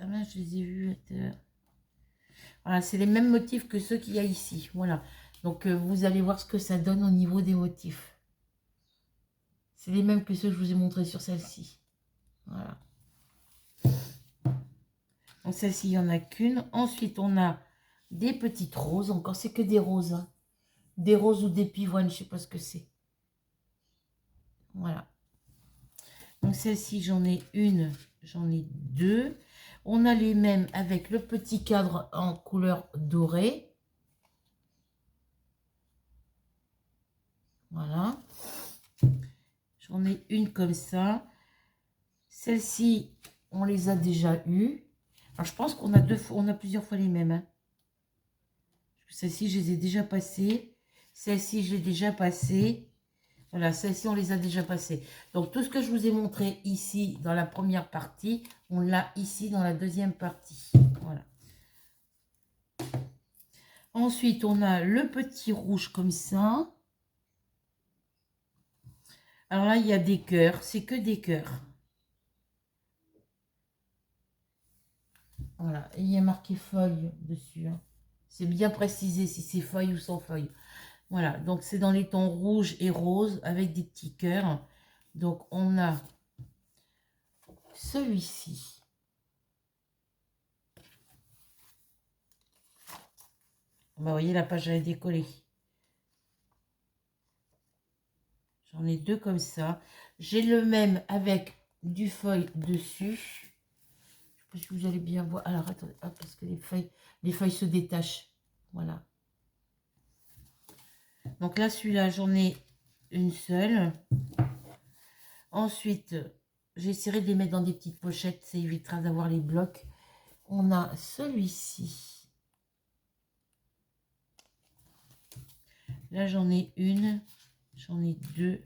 Ah ben, je les ai vus. Voilà, c'est les mêmes motifs que ceux qu'il y a ici. Voilà. Donc, vous allez voir ce que ça donne au niveau des motifs. C'est les mêmes que ceux que je vous ai montré sur celle-ci. Voilà. Donc, celle-ci, il n'y en a qu'une. Ensuite, on a des petites roses. Encore, c'est que des roses. Hein. Des roses ou des pivoines, je sais pas ce que c'est. Voilà. Donc celle-ci, j'en ai une, j'en ai deux. On a les mêmes avec le petit cadre en couleur dorée. Voilà. J'en ai une comme ça. Celle-ci, on les a déjà eues. Alors, je pense qu'on a on a plusieurs fois les mêmes. Hein. Celle-ci, je les ai déjà passées. Celle-ci, je l'ai déjà passée. Voilà, celle-ci, on les a déjà passées. Donc, tout ce que je vous ai montré ici dans la première partie, on l'a ici dans la deuxième partie. Voilà. Ensuite, on a le petit rouge comme ça. Alors là, il y a des cœurs. C'est que des cœurs. Voilà. Et il y a marqué feuille dessus. Hein. C'est bien précisé si c'est feuille ou sans feuille. Voilà. Donc, c'est dans les tons rouge et rose avec des petits cœurs. Donc, on a celui-ci. Bah, vous voyez, la page elle est décollée. J'en ai deux comme ça. J'ai le même avec du feuille dessus. Je ne sais pas si vous allez bien voir. Alors, attendez, hop, parce que les feuilles se détachent. Voilà. Donc là, celui-là, j'en ai une seule. Ensuite, j'essaierai de les mettre dans des petites pochettes. Ça évitera d'avoir les blocs. On a celui-ci. Là, j'en ai une. J'en ai deux.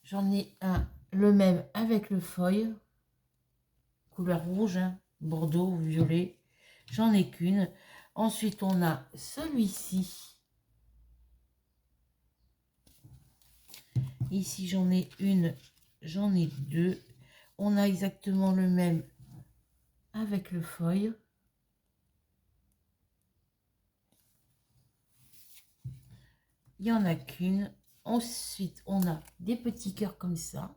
J'en ai un, le même avec le feuille. Couleur rouge, hein, bordeaux, violet. J'en ai qu'une. Ensuite, on a celui-ci. Ici, j'en ai une, j'en ai deux. On a exactement le même avec le feuille. Il n'y en a qu'une. Ensuite, on a des petits cœurs comme ça.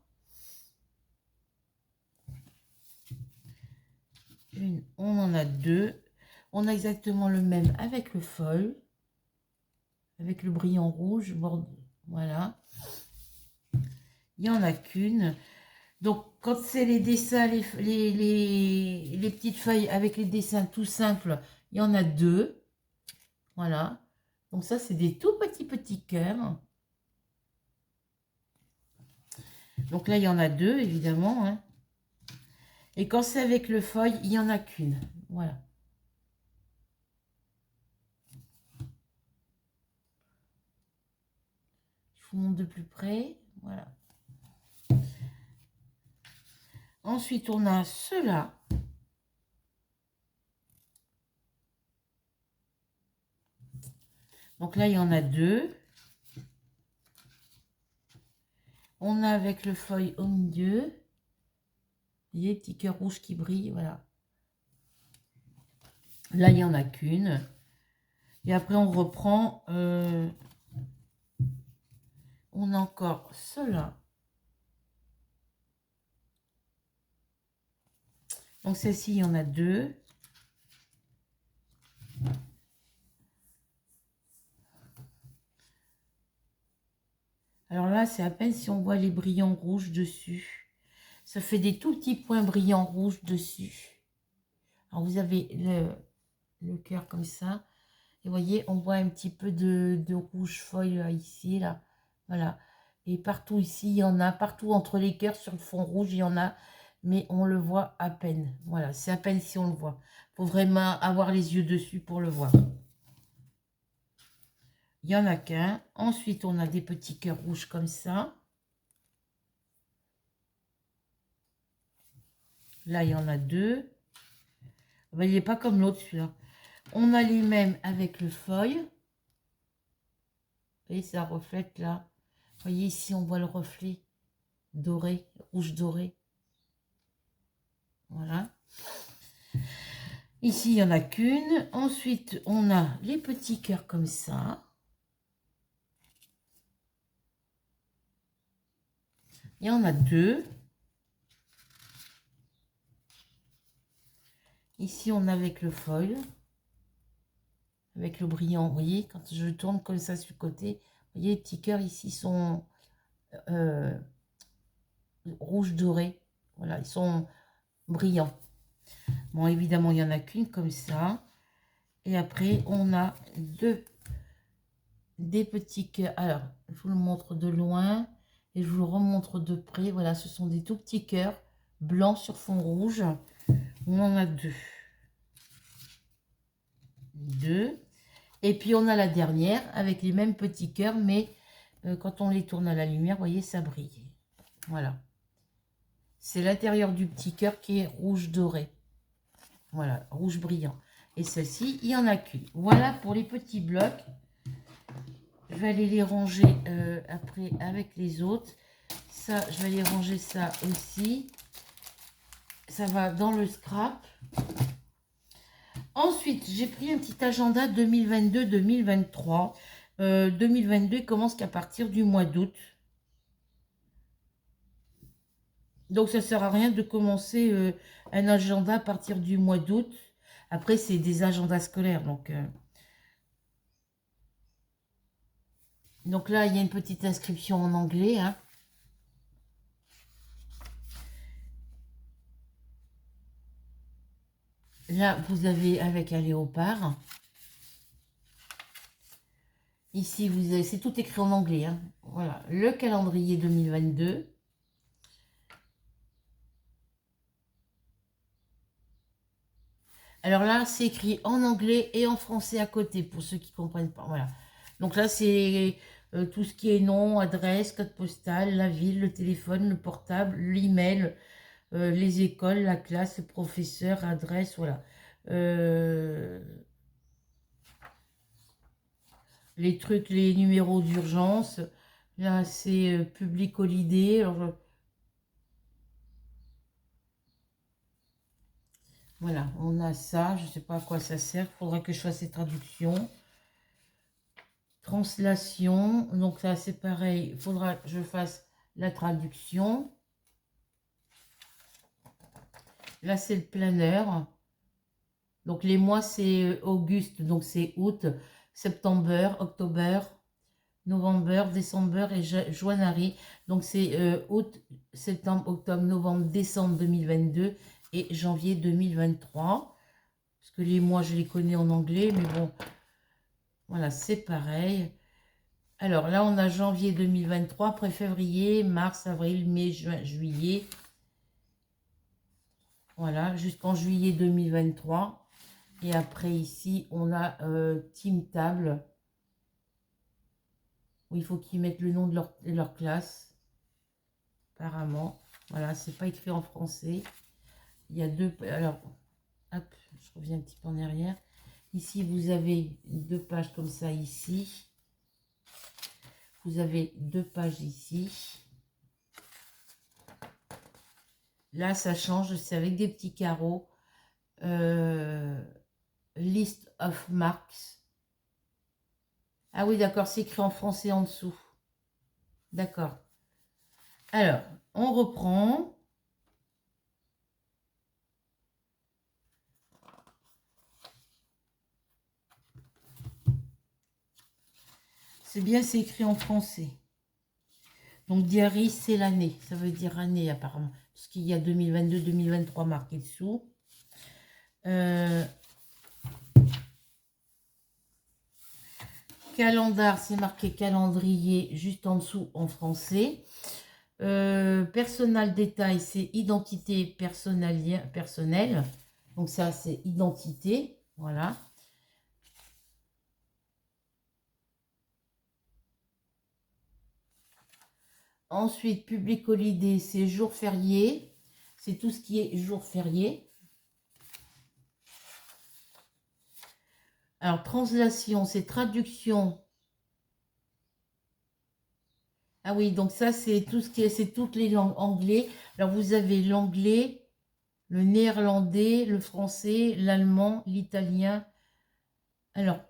Une, on en a deux. On a exactement le même avec le feuille. Avec le brillant rouge. Voilà. Il n'y en a qu'une. Donc, quand c'est les dessins, les petites feuilles avec les dessins tout simples, il y en a deux. Voilà. Donc, ça, c'est des tout petits cœurs. Donc là, il y en a deux, évidemment. Hein. Et quand c'est avec le feuille, il n'y en a qu'une. Voilà. Je vous montre de plus près. Voilà. Ensuite, on a ceux-là. Donc là, il y en a deux. On a avec le feuille au milieu. Vous voyez, petit cœur rouge qui brille, voilà. Là, il n'y en a qu'une. Et après, on reprend. On a encore ceux-là. Donc, celle-ci, il y en a deux. Alors là, c'est à peine si on voit les brillants rouges dessus. Ça fait des tout petits points brillants rouges dessus. Alors, vous avez le cœur comme ça. Et vous voyez, on voit un petit peu de rouge feuille là, ici, là. Voilà. Et partout ici, il y en a. Partout entre les cœurs, sur le fond rouge, il y en a. Mais on le voit à peine. Voilà, c'est à peine si on le voit. Il faut vraiment avoir les yeux dessus pour le voir. Il n'y en a qu'un. Ensuite, on a des petits cœurs rouges comme ça. Là, il y en a deux. Ben, il n'est pas comme l'autre, celui-là. On a les mêmes avec le feuille. Vous voyez, ça reflète là. Vous voyez, ici, on voit le reflet doré, rouge doré. Voilà. Ici, il n'y en a qu'une. Ensuite, on a les petits cœurs comme ça. Il y en a deux. Ici, on a avec le feuille. avec le brillant. Vous voyez, quand je tourne comme ça sur le côté, vous voyez, les petits cœurs ici sont rouge doré. Voilà, ils sont brillants. Bon, évidemment, il n'y en a qu'une comme ça. Et après, on a des petits cœurs. Alors, je vous le montre de loin et je vous le remontre de près. Voilà, ce sont des tout petits cœurs blancs sur fond rouge. On en a deux. Deux. Et puis, on a la dernière avec les mêmes petits cœurs, mais quand on les tourne à la lumière, vous voyez, ça brille. Voilà. C'est l'intérieur du petit cœur qui est rouge doré. Voilà, rouge brillant. Et celle-ci, il n'y en a qu'une. Voilà pour les petits blocs. Je vais aller les ranger après avec les autres. Ça, je vais aller ranger ça aussi. Ça va dans le scrap. Ensuite, j'ai pris un petit agenda 2022-2023. 2022 commence qu'à partir du mois d'août. Donc, ça ne sert à rien de commencer un agenda à partir du mois d'août. Après, c'est des agendas scolaires. Donc là, il y a une petite inscription en anglais. Hein. Là, vous avez avec un léopard. Ici, vous avez, c'est tout écrit en anglais. Hein. Voilà, le calendrier 2022. Alors là, c'est écrit en anglais et en français à côté, pour ceux qui ne comprennent pas. Voilà. Donc là, c'est tout ce qui est nom, adresse, code postal, la ville, le téléphone, le portable, l'email, les écoles, la classe, le professeur, adresse, voilà. Les trucs, les numéros d'urgence. Là, c'est Public Holiday. Alors, voilà, on a ça. Je ne sais pas à quoi ça sert. Il faudra que je fasse les traductions. Translation. Donc ça, c'est pareil. Il faudra que je fasse la traduction. Là, c'est le planeur. Donc les mois, c'est Auguste. Donc c'est août, septembre, octobre, novembre, décembre et January. Donc c'est août, septembre, octobre, novembre, décembre 2022 et janvier 2023. Parce que les mois, je les connais en anglais, mais bon, voilà, c'est pareil. Alors là, on a janvier 2023, après février, mars, avril, mai, juin, juillet. Voilà, jusqu'en juillet 2023. Et après ici, on a Team Table. Où il faut qu'ils mettent le nom de leur classe. Apparemment. Voilà, c'est pas écrit en français. Il y a deux... Alors, hop, je reviens un petit peu en arrière. Ici, vous avez deux pages comme ça ici. Vous avez deux pages ici. Là, ça change. C'est avec des petits carreaux. List of marks. Ah oui, d'accord, c'est écrit en français en dessous. D'accord. Alors, on reprend. C'est bien, c'est écrit en français. Donc, diary, c'est l'année. Ça veut dire année, apparemment. Parce qu'il y a 2022-2023 marqué dessous. Calendar, c'est marqué calendrier juste en dessous en français. Personnel détail, c'est identité personnelle. Donc ça, c'est identité. Voilà. Ensuite, public holiday, c'est jour férié. C'est tout ce qui est jour férié. Alors, translation, c'est traduction. Ah oui, donc ça, c'est tout ce qui est, c'est toutes les langues anglais. Alors, vous avez l'anglais, le néerlandais, le français, l'allemand, l'italien. Alors,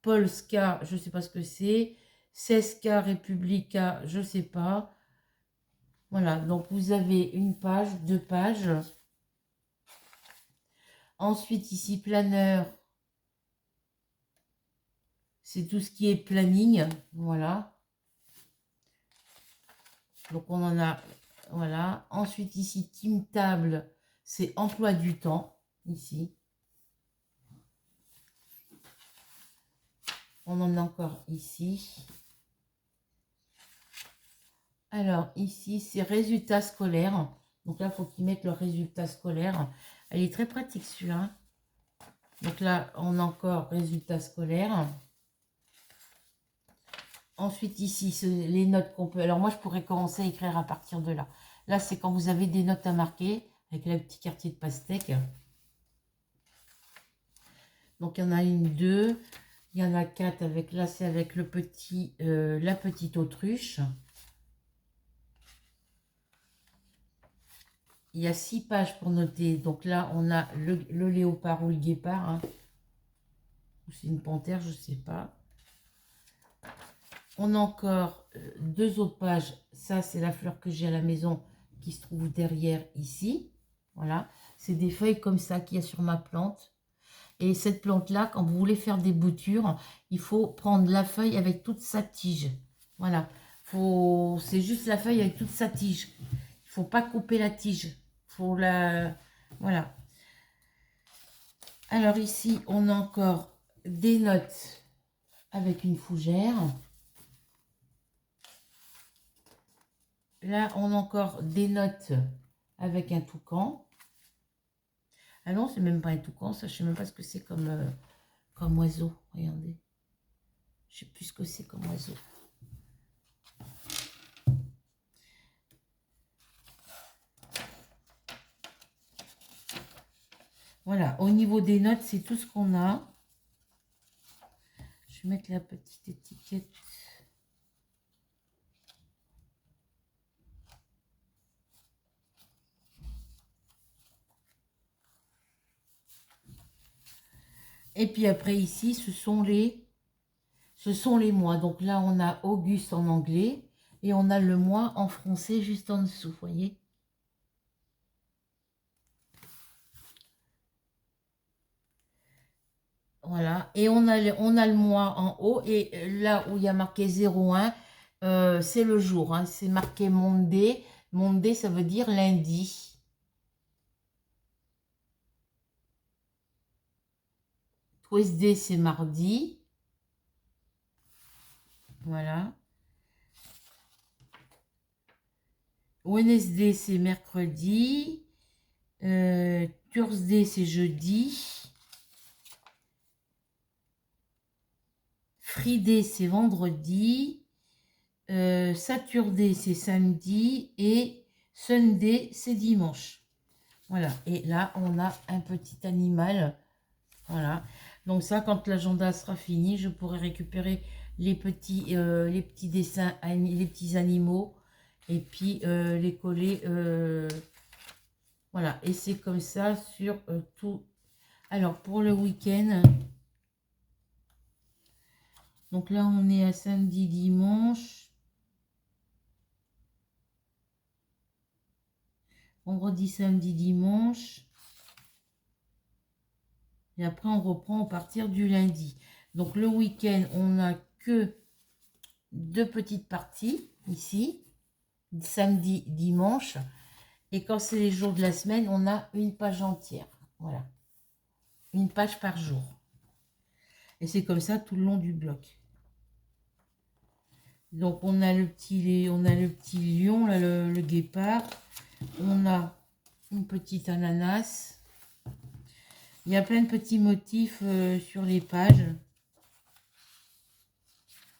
Polska, je ne sais pas ce que c'est. Sesca Republica, je ne sais pas. Voilà, donc vous avez une page, deux pages. Ensuite, ici, planeur. c'est tout ce qui est planning. Voilà. Donc, on en a... Voilà. Ensuite, ici, Team Table, c'est emploi du temps. Ici. On en a encore ici. Alors, ici, c'est résultats scolaires. Donc là, il faut qu'ils mettent leurs résultats scolaires. Elle est très pratique, celui-là. Donc là, on a encore résultats scolaires. Ensuite, ici, c'est les notes qu'on peut... Alors moi, je pourrais commencer à écrire à partir de là. Là, c'est quand vous avez des notes à marquer avec le petit quartier de pastèque. Donc, il y en a une, deux. Il y en a quatre avec... Là, c'est avec le petit, la petite autruche. Il y a 6 pages pour noter. Donc là, on a le léopard ou le guépard. Hein. Ou c'est une panthère, je ne sais pas. On a encore 2 autres pages. Ça, c'est la fleur que j'ai à la maison qui se trouve derrière ici. Voilà. C'est des feuilles comme ça qu'il y a sur ma plante. Et cette plante-là, quand vous voulez faire des boutures, il faut prendre la feuille avec toute sa tige. Voilà. C'est juste la feuille avec toute sa tige. Il ne faut pas couper la tige. Faut la... Voilà. Alors ici, on a encore des notes avec une fougère. Là, on a encore des notes avec un toucan. Ah non, c'est même pas un toucan, ça, je sais même pas ce que c'est comme oiseau. Regardez. Je sais plus ce que c'est comme oiseau. Voilà, au niveau des notes, c'est tout ce qu'on a. Je vais mettre la petite étiquette. Et puis après ici, ce sont les mois. Donc là, on a Auguste en anglais et on a le mois en français juste en dessous, vous voyez. Voilà, et on a le mois en haut, et là où il y a marqué 01, c'est le jour, hein. C'est marqué Monday. Monday, ça veut dire lundi. Tuesday, c'est mardi. Voilà. Wednesday, c'est mercredi. Thursday, c'est jeudi. Friday, c'est vendredi. Saturday, c'est samedi. Et Sunday, c'est dimanche. Voilà. Et là, on a un petit animal. Voilà. Donc ça, quand l'agenda sera fini, je pourrai récupérer les petits dessins, les petits animaux. Et puis les coller. Voilà. Et c'est comme ça sur tout. Alors, pour le week-end... Donc là, on est à samedi, dimanche. Vendredi, samedi, dimanche. Et après, on reprend à partir du lundi. Donc le week-end, on n'a que 2 petites parties ici. Samedi, dimanche. Et quand c'est les jours de la semaine, on a une page entière. Voilà. Une page par jour. Et c'est comme ça tout le long du bloc. Donc on a le petit lion, là, le guépard. On a une petite ananas. Il y a plein de petits motifs sur les pages.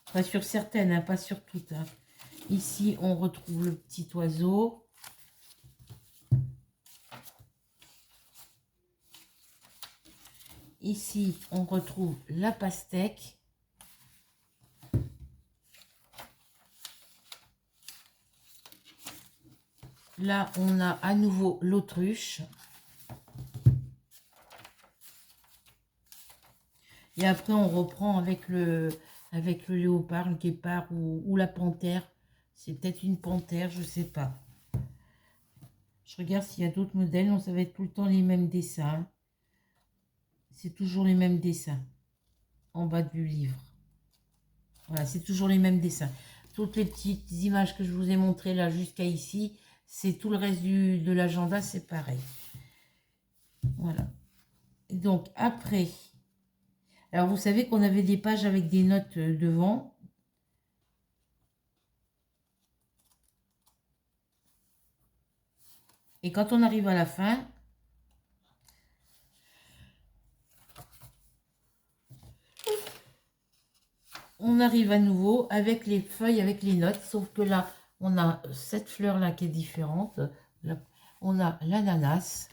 Enfin, sur certaines, hein, pas sur toutes. Hein. Ici, on retrouve le petit oiseau. Ici, on retrouve la pastèque. Là, on a à nouveau l'autruche. Et après, on reprend avec le léopard, le guépard ou la panthère. C'est peut-être une panthère, je ne sais pas. Je regarde s'il y a d'autres modèles. Non, ça va être tout le temps les mêmes dessins. C'est toujours les mêmes dessins en bas du livre. Voilà, c'est toujours les mêmes dessins. Toutes les petites images que je vous ai montrées là jusqu'à ici, c'est tout le reste de l'agenda, c'est pareil. Voilà. Et donc après, alors vous savez qu'on avait des pages avec des notes devant. Et quand on arrive à la fin, on arrive à nouveau avec les feuilles, avec les notes. Sauf que là, on a cette fleur-là qui est différente. Là, on a l'ananas.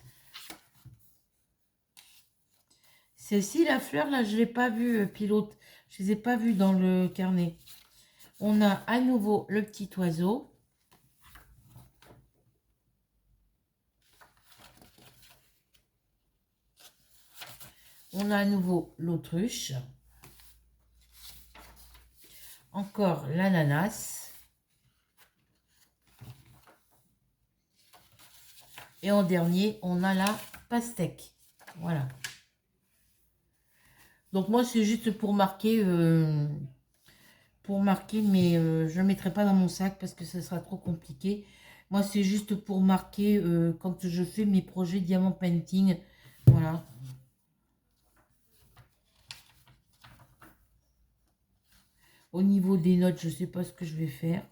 Celle-ci, la fleur, là, je ne l'ai pas vue, pilote. Je ne les ai pas vues dans le carnet. On a à nouveau le petit oiseau. On a à nouveau l'autruche. Encore l'ananas. Et en dernier, on a la pastèque. Voilà. Donc moi, c'est juste pour marquer, mais je ne le mettrai pas dans mon sac parce que ce sera trop compliqué. Moi, c'est juste pour marquer quand je fais mes projets diamant painting. Voilà. Au niveau des notes, je ne sais pas ce que je vais faire.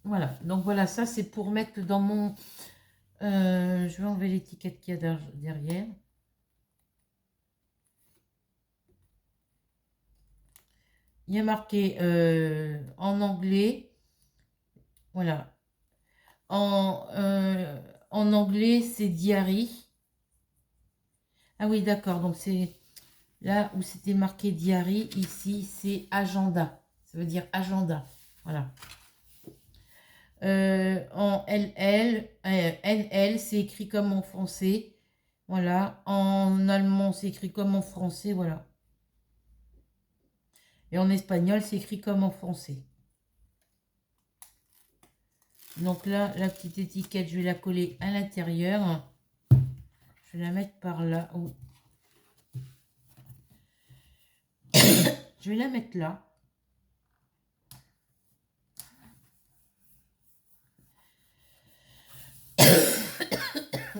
Voilà, donc voilà, ça c'est pour mettre dans mon... je vais enlever l'étiquette qu'il y a derrière. Il y a marqué en anglais. Voilà. En anglais, c'est diary. Ah oui, d'accord. Donc c'est là où c'était marqué diary. Ici, c'est agenda. Ça veut dire agenda. Voilà. En NL, c'est écrit comme en français. Voilà. En allemand, c'est écrit comme en français. Voilà. Et en espagnol, c'est écrit comme en français. Donc là, la petite étiquette, je vais la coller à l'intérieur. Je vais la mettre par là. Oh. Je vais la mettre là.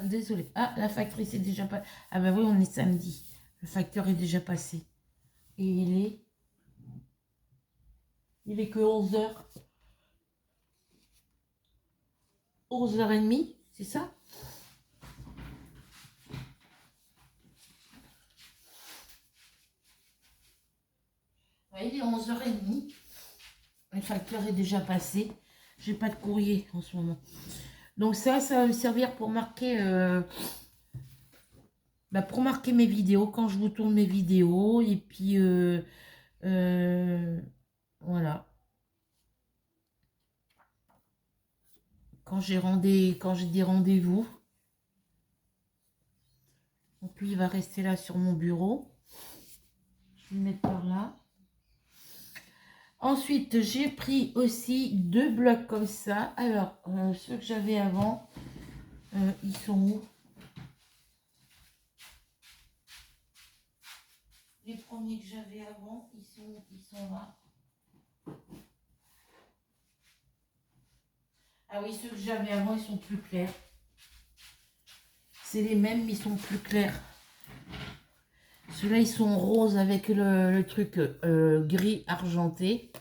Désolée. Ah, la factrice est déjà pas... Ah ben oui, on est samedi. Le facteur est déjà passé. Et il est... Il est que 11h. 11h30, c'est ça? Ouais, il est 11h30. Le facteur est déjà passé. J'ai pas de courrier en ce moment. Donc ça va me servir pour marquer... pour marquer mes vidéos, quand je vous tourne mes vidéos. Et puis... voilà. Quand j'ai des rendez-vous. Donc lui, il va rester là sur mon bureau. Je vais le mettre par là. Ensuite, j'ai pris aussi 2 blocs comme ça. Alors, ceux que j'avais avant, ils sont où? Les premiers que j'avais avant, ils sont là. Ah oui, ceux que j'avais avant, ils sont plus clairs. C'est les mêmes, mais ils sont plus clairs. Ceux-là, ils sont roses avec le truc gris argenté.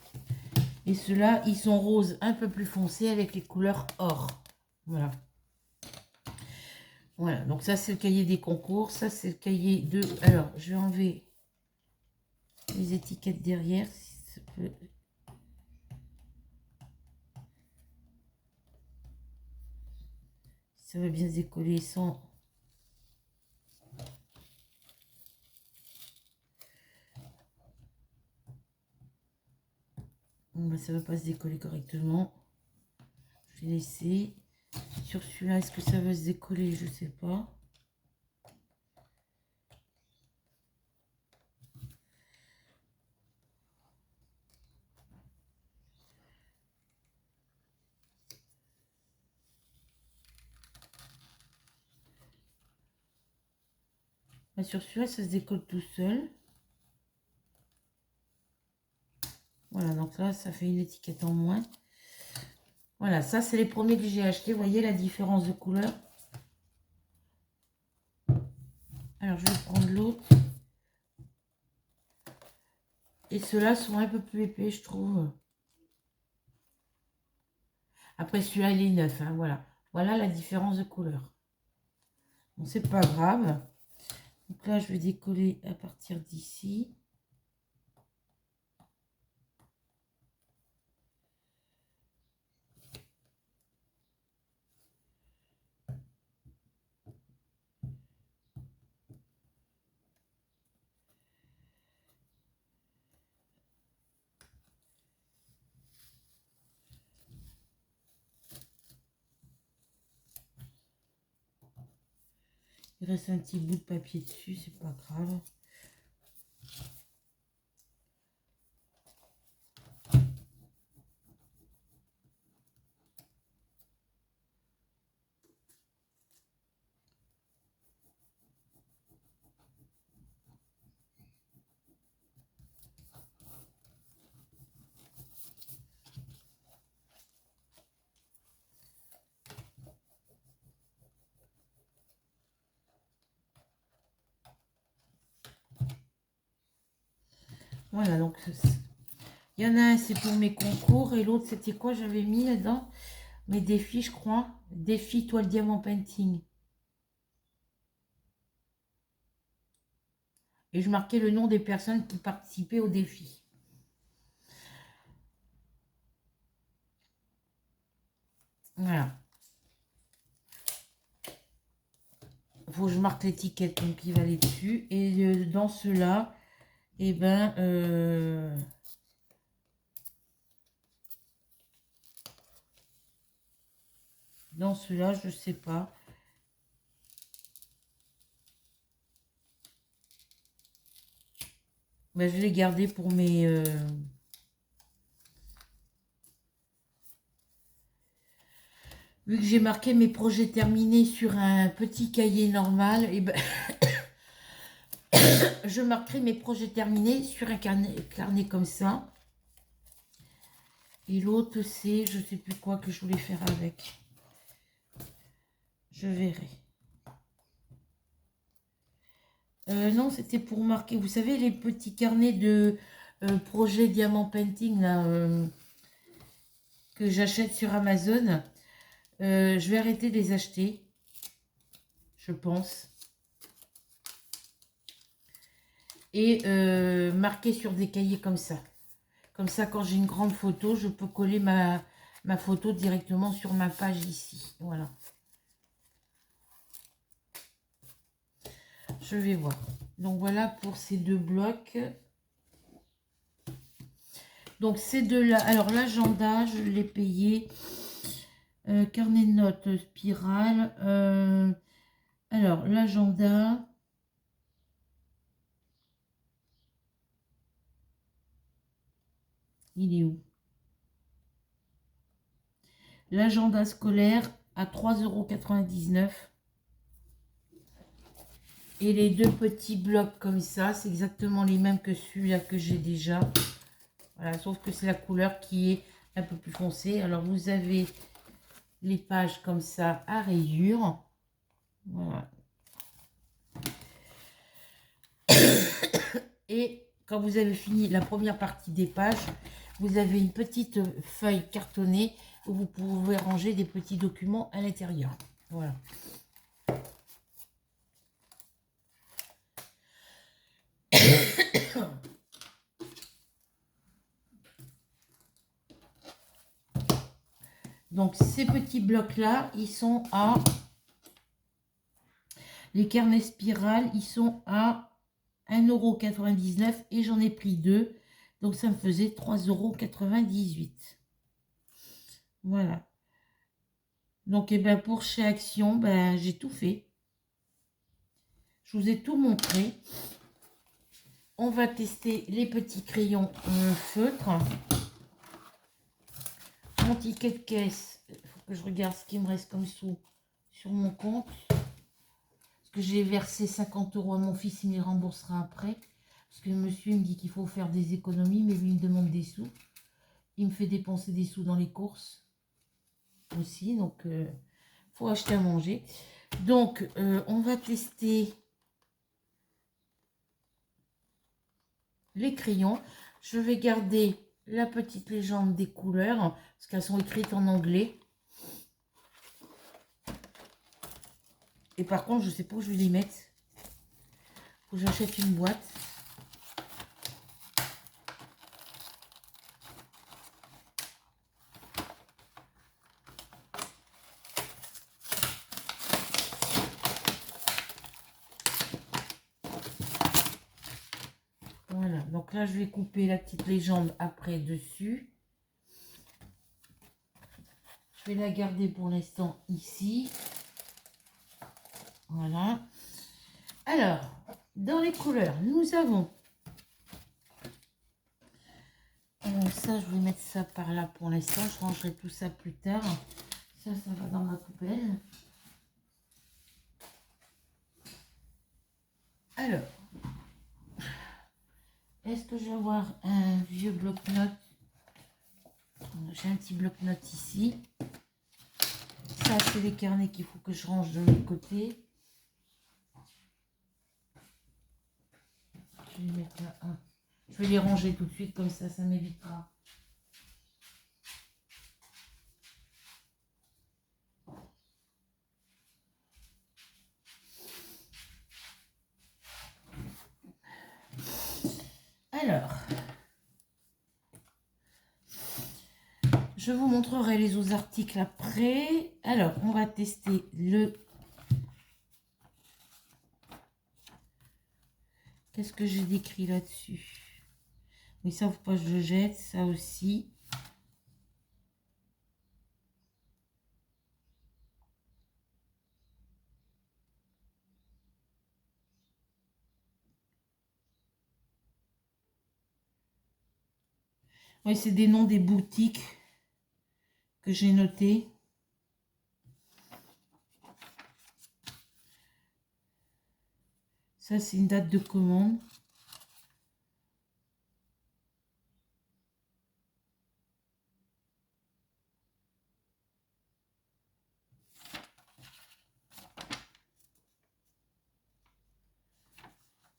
Et ceux-là, ils sont roses un peu plus foncés avec les couleurs or. Voilà. Voilà, donc ça, c'est le cahier des concours. Ça, c'est le cahier de... Alors, je vais enlever les étiquettes derrière. Si ça peut... Ça va bien se décoller sans... Bon, ça ne va pas se décoller correctement. Je vais laisser. Sur celui-là, est-ce que ça va se décoller? Je ne sais pas. Là, sur celui-là, ça se décolle tout seul. Voilà, donc là, ça fait une étiquette en moins. Voilà, ça, c'est les premiers que j'ai achetés. Vous voyez la différence de couleur? Alors, je vais prendre l'autre. Et ceux-là sont un peu plus épais, je trouve. Après, celui-là, il est neuf, hein, voilà. Voilà la différence de couleur. Bon, c'est pas grave. Donc là, je vais décoller à partir d'ici. Il reste un petit bout de papier dessus, c'est pas grave. Voilà, donc il y en a un, c'est pour mes concours, et l'autre, c'était quoi j'avais mis là-dedans? Mes défis, je crois. Défi toile diamant painting. Et je marquais le nom des personnes qui participaient au défi. Voilà. Il faut que je marque l'étiquette donc qui va aller dessus. Et dans ceux-là, eh ben, dans ceux-là, je sais pas. Ben, je vais les garder pour mes... Vu que j'ai marqué mes projets terminés sur un petit cahier normal, et ben, je marquerai mes projets terminés sur un carnet comme ça. Et l'autre, c'est, je sais plus quoi que je voulais faire avec. Je verrai. Non, c'était pour marquer, vous savez, les petits carnets de projet Diamant Painting là, que j'achète sur Amazon. Je vais arrêter de les acheter, je pense. Et marquer sur des cahiers comme ça. Comme ça, quand j'ai une grande photo, je peux coller ma photo directement sur ma page ici. Voilà. Je vais voir. Donc voilà pour ces deux blocs. Donc ces deux-là, alors l'agenda, je l'ai payé. Carnet de notes, spirale. Alors l'agenda. Il est où? L'agenda scolaire à 3,99 €. Et les deux petits blocs comme ça, c'est exactement les mêmes que celui-là que j'ai déjà. Voilà, sauf que c'est la couleur qui est un peu plus foncée. Alors vous avez les pages comme ça à rayures. Voilà. Et quand vous avez fini la première partie des pages, vous avez une petite feuille cartonnée où vous pouvez ranger des petits documents à l'intérieur. Voilà. Donc ces petits blocs-là, ils sont à... Les carnets spirales, ils sont à 1,99 € et j'en ai pris deux. Donc ça me faisait 3,98 €. Voilà. Donc, ben, pour chez Action, ben, j'ai tout fait. Je vous ai tout montré. On va tester les petits crayons feutres. Mon ticket de caisse, il faut que je regarde ce qui me reste comme sous sur mon compte. Parce que que j'ai versé 50 € à mon fils, il me les remboursera après. Parce que le monsieur me dit qu'il faut faire des économies, mais lui il me demande des sous. Il me fait dépenser des sous dans les courses aussi, donc faut acheter à manger. Donc on va tester les crayons. Je vais garder la petite légende des couleurs, parce qu'elles sont écrites en anglais. Et par contre, je sais pas où je vais les mettre. Faut que j'achète une boîte. Voilà, donc là je vais couper la petite légende après dessus. Je vais la garder pour l'instant ici. Voilà. Alors, dans les couleurs, nous avons... ça, je vais mettre ça par là pour l'instant. Je rangerai tout ça plus tard. Ça va dans ma poubelle. Alors, est-ce que je vais avoir un vieux bloc-notes? J'ai un petit bloc-notes ici. Ça, c'est les carnets qu'il faut que je range de l'autre côté. Je vais les mettre là. Je vais les ranger tout de suite, comme ça m'évitera. Alors, je vous montrerai les autres articles après. Alors, on va tester le... Qu'est-ce que j'ai décrit là-dessus? Oui, ça, faut pas que je le jette. Ça aussi. Oui, c'est des noms des boutiques que j'ai notés. Ça, c'est une date de commande.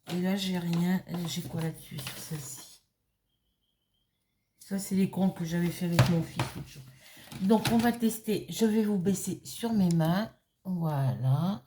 Et là, j'ai rien. J'ai quoi là-dessus sur celle-ci? Ça, c'est les comptes que j'avais fait avec mon fils l'autre jour. Donc, on va tester. Je vais vous baisser sur mes mains. Voilà.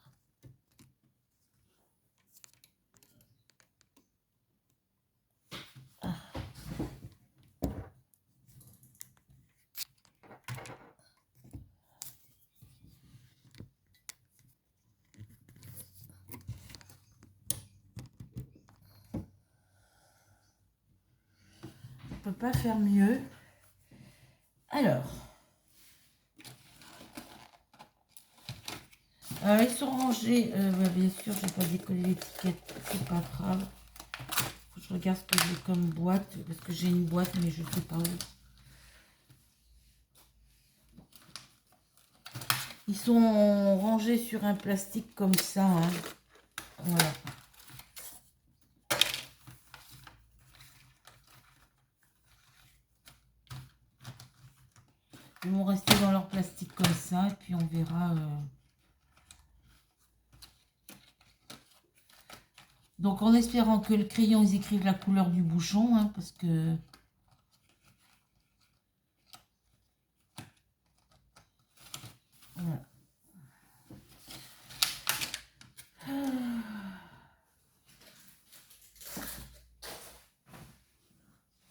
On peut pas faire mieux. Alors, ils sont rangés. Bah, bien sûr, je vais pas décoller l'étiquette. C'est pas grave. Faut que je regarde ce que j'ai comme boîte. Parce que j'ai une boîte, mais je sais pas où. Ils sont rangés sur un plastique comme ça. Hein. Voilà. Ils vont rester dans leur plastique comme ça. Et puis on verra. Donc en espérant que le crayon, ils écrivent la couleur du bouchon. Hein, parce que... Voilà.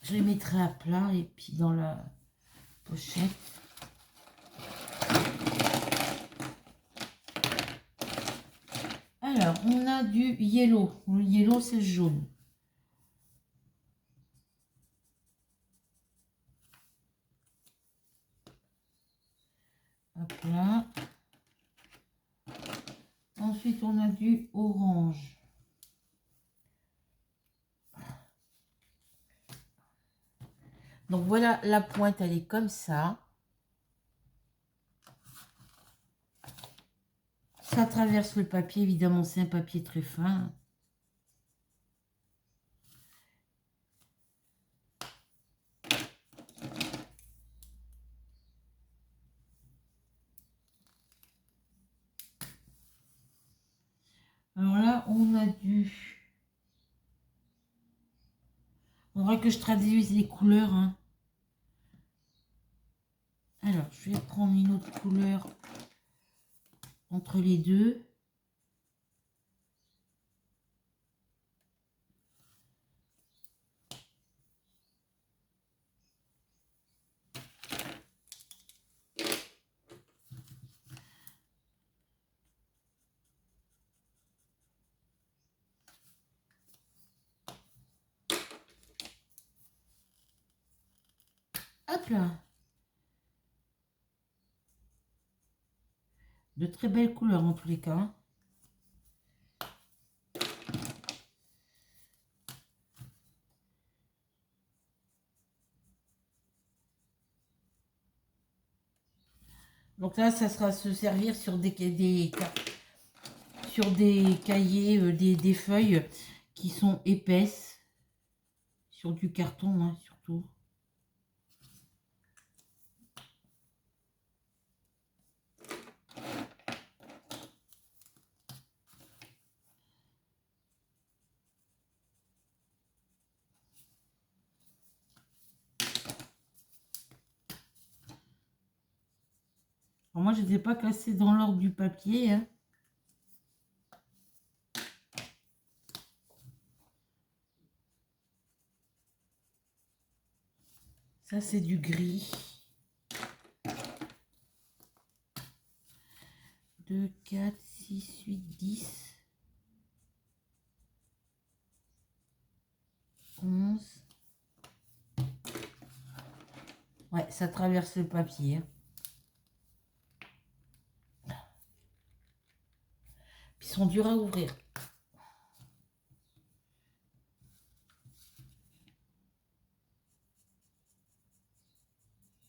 Je les mettrai à plat et puis dans la pochette. Alors, on a du yellow. Le yellow, c'est le jaune. Hop là. Ensuite, on a du orange. Donc voilà, la pointe, elle est comme ça. Ça traverse le papier, évidemment, c'est un papier très fin. Alors là, on a dû... On faudra que je traduise les couleurs, hein. Alors, je vais prendre une autre couleur entre les deux. Hop là. De très belles couleurs en tous les cas, hein. Donc là, ça sera se servir sur sur des cahiers, des feuilles qui sont épaisses. Sur du carton, hein, surtout. Alors moi, je ne les ai pas classés dans l'ordre du papier, hein. Ça, c'est du gris. 2, 4, 6, 8, 10. 11. Ouais, ça traverse le papier, hein. Ils sont durs à ouvrir.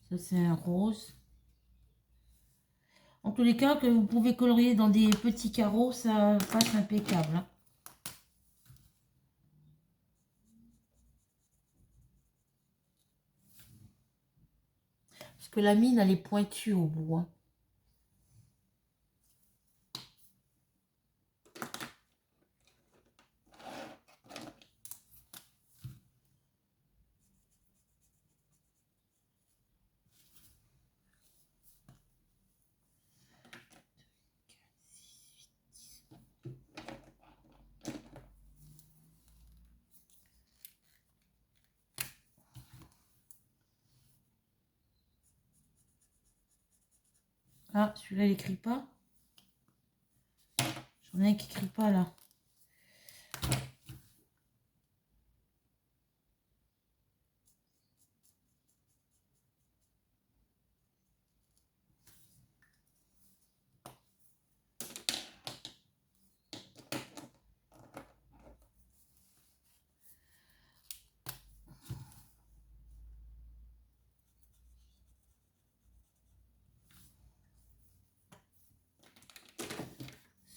Ça, c'est un rose. En tous les cas, que vous pouvez colorier dans des petits carreaux, ça passe impeccable, hein. Parce que la mine, elle est pointue au bout, hein. Ah, celui-là, il écrit pas. J'en ai un qui écrit pas, là.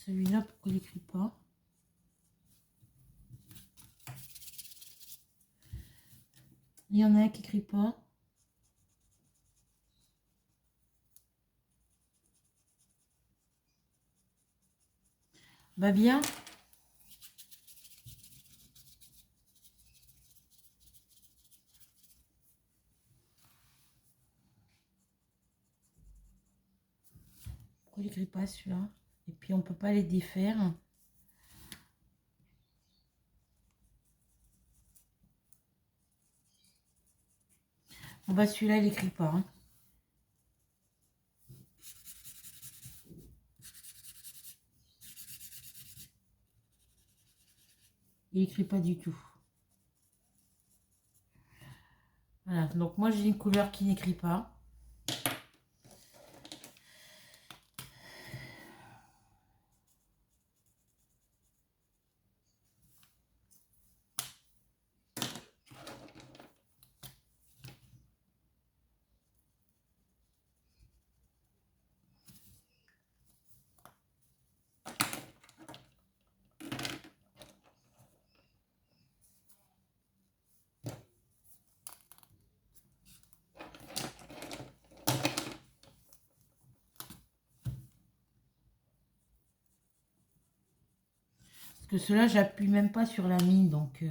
Celui-là, pourquoi il écrit pas? Il y en a un qui écrit pas. Bah bien. Pourquoi il écrit pas celui-là? Et puis on peut pas les défaire. Bon bah celui-là, il écrit pas, hein. Il écrit pas du tout. Voilà, donc moi j'ai une couleur qui n'écrit pas. Parce que cela, j'appuie même pas sur la mine, donc...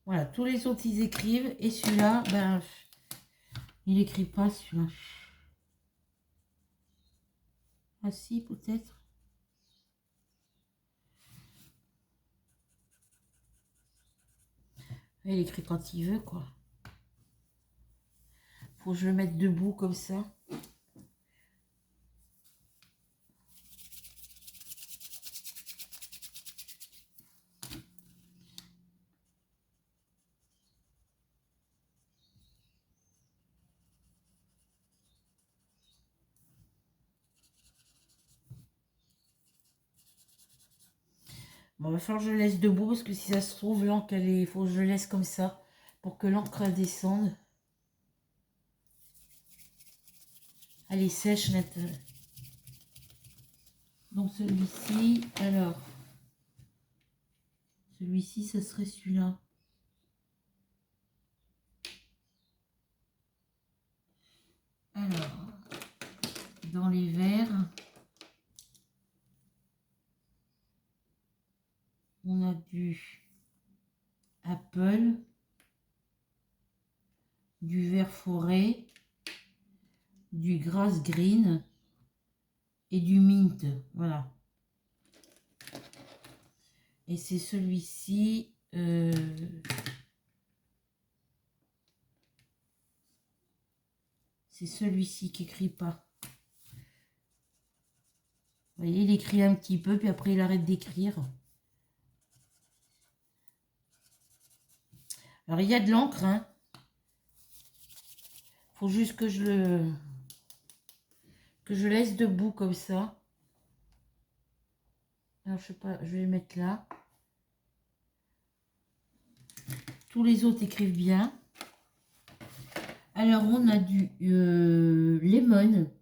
Voilà, tous les autres, ils écrivent. Et celui-là, ben, il écrit pas celui-là. Ah si, peut-être. Il écrit quand il veut, quoi. Faut que je le mette debout, comme ça. Bon, il va falloir que je le laisse debout, parce que si ça se trouve, l'encre, il faut que je le laisse comme ça, pour que l'encre descende. Elle est sèche, nette. Donc celui-ci, alors... Celui-ci, ça serait celui-là. Alors, dans les verres, on a du Apple, du vert forêt, du grass green et du mint. Voilà. Et c'est celui-ci. C'est celui-ci qui écrit pas. Vous voyez, il écrit un petit peu, puis après il arrête d'écrire. Alors il y a de l'encre, hein. Faut juste que je laisse debout comme ça. Alors je sais pas, je vais le mettre là. Tous les autres écrivent bien. Alors on a du lemon.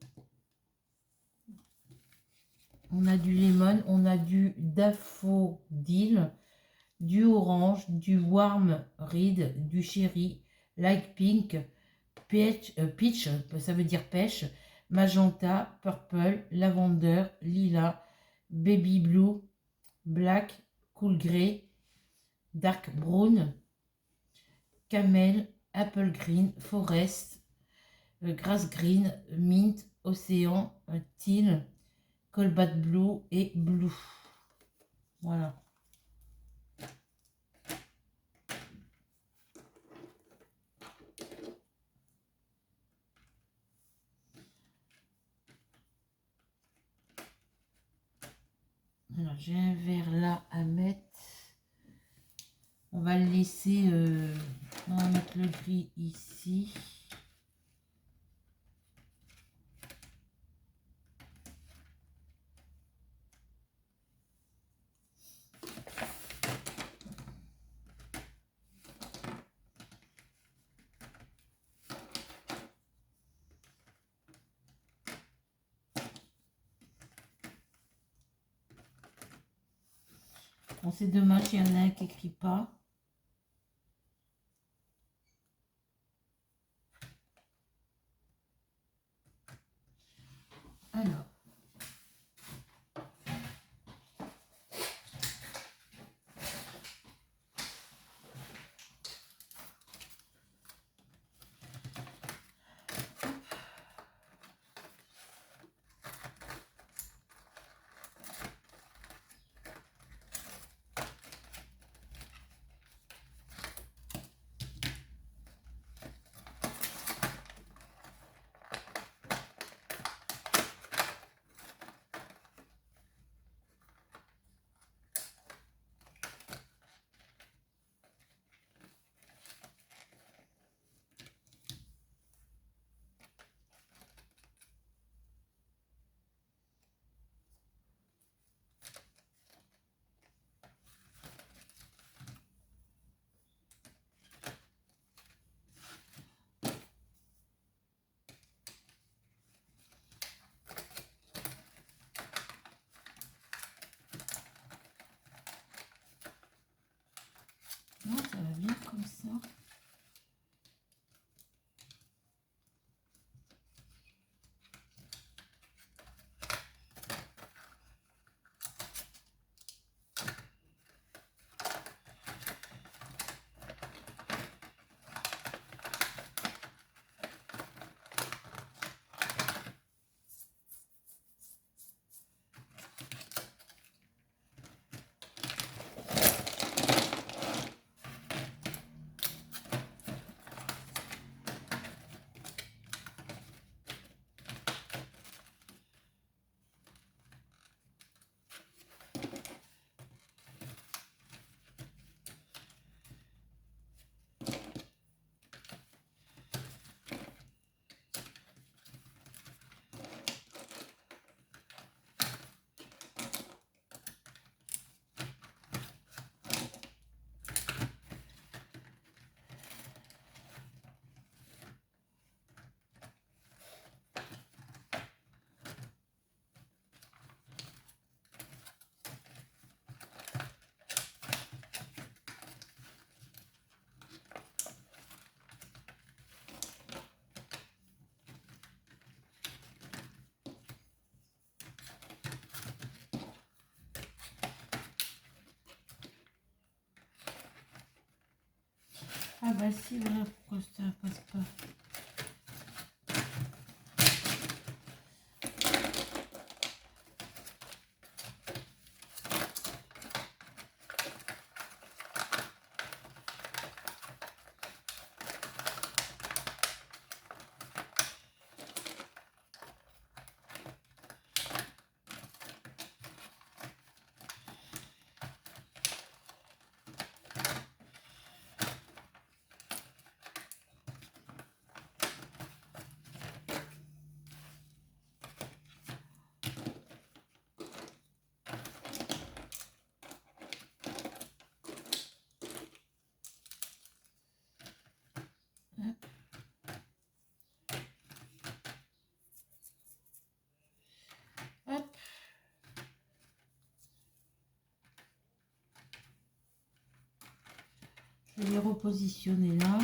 On a du lemon, on a du daffodil, du orange, du warm red, du cherry, light pink, peach, ça veut dire pêche, magenta, purple, lavender, lilas, baby blue, black, cool grey, dark brown, camel, apple green, forest, grass green, mint, océan, teal, cobalt blue et blue. Voilà. Alors, j'ai un verre là à mettre. On va le laisser. On va mettre le gris ici. Bon, c'est dommage, il y en a un qui n'écrit pas. Alors. Non, ça va bien comme ça. Ah bah si, voilà pourquoi ça passe pas. Hop. Je vais les repositionner là.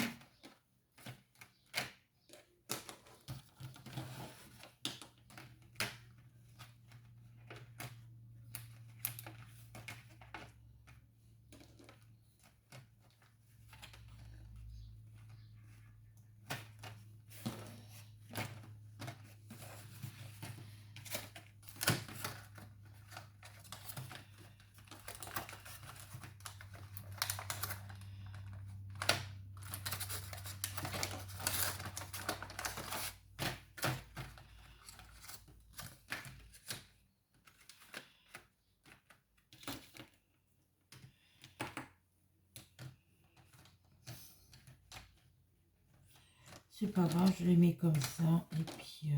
C'est pas grave, je les mets comme ça. Et puis,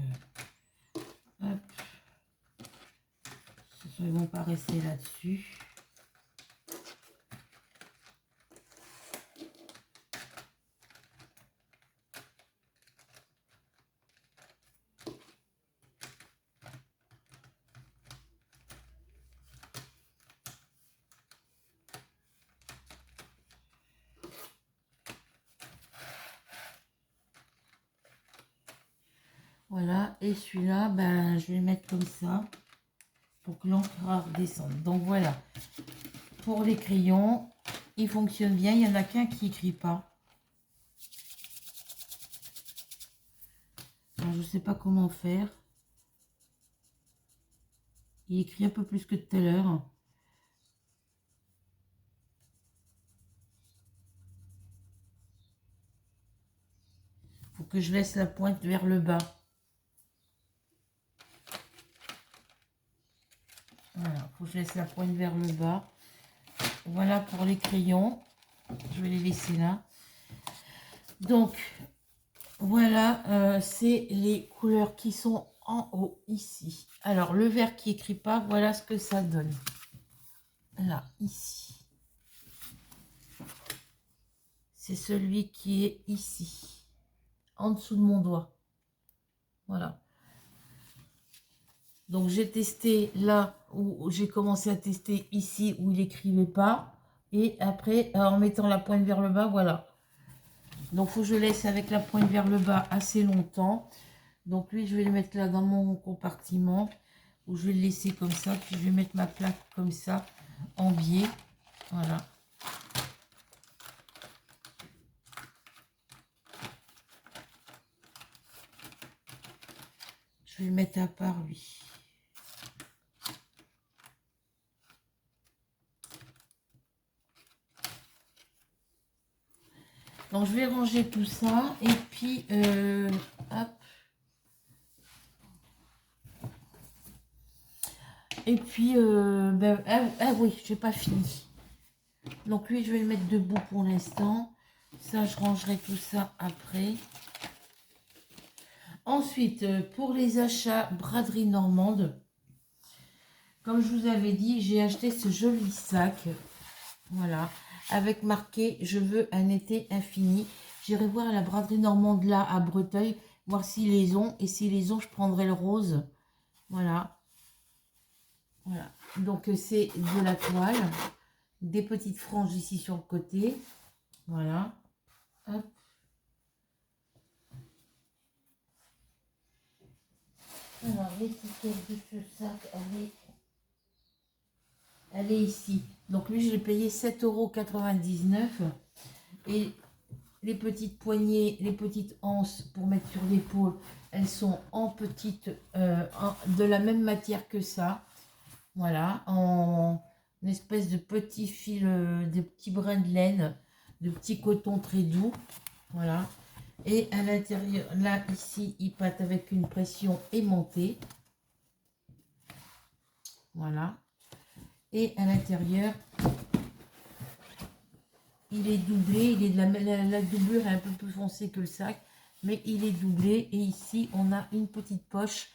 hop. Ils vont pas rester là-dessus. Voilà, et celui-là, ben, je vais le mettre comme ça pour que l'encre redescende. Donc voilà, pour les crayons, ils fonctionnent bien. Il n'y en a qu'un qui écrit pas. Alors, je ne sais pas comment faire. Il écrit un peu plus que tout à l'heure. Faut que je laisse la pointe vers le bas. Voilà, faut que je laisse la pointe vers le bas. Voilà pour les crayons. Je vais les laisser là. Donc, voilà, c'est les couleurs qui sont en haut ici. Alors, le vert qui écrit pas, voilà ce que ça donne. Là, ici. C'est celui qui est ici, en dessous de mon doigt. Voilà. Donc, j'ai testé là où j'ai commencé à tester ici où il n'écrivait pas. Et après, en mettant la pointe vers le bas, voilà. Donc, il faut que je laisse avec la pointe vers le bas assez longtemps. Donc, lui, je vais le mettre là dans mon compartiment. Où je vais le laisser comme ça. Puis, je vais mettre ma plaque comme ça, en biais. Voilà. Je vais le mettre à part, lui. Donc, je vais ranger tout ça. Et puis, hop. Et puis, ah oui, j'ai pas fini. Donc, lui, je vais le mettre debout pour l'instant. Ça, je rangerai tout ça après. Ensuite, pour les achats braderie normande, comme je vous avais dit, j'ai acheté ce joli sac. Voilà, avec marqué « Je veux un été infini ». J'irai voir la braderie normande là à Breteuil, voir s'ils les ont. Et s'ils les ont, je prendrai le rose. Voilà. Voilà. Donc, c'est de la toile. Des petites franges ici sur le côté. Voilà. Hop. Alors, l'étiquette de ce sac, elle est ici. Donc, lui, je l'ai payé 7,99 €. Et les petites poignées, les petites anses pour mettre sur l'épaule, elles sont en petite, de la même matière que ça. Voilà, en une espèce de petit fil, de petits brins de laine, de petits cotons très doux. Voilà. Et à l'intérieur, là, ici, il pâte avec une pression aimantée. Voilà. Et à l'intérieur, il est doublé. Il est de la doublure est un peu plus foncée que le sac, mais il est doublé. Et ici, on a une petite poche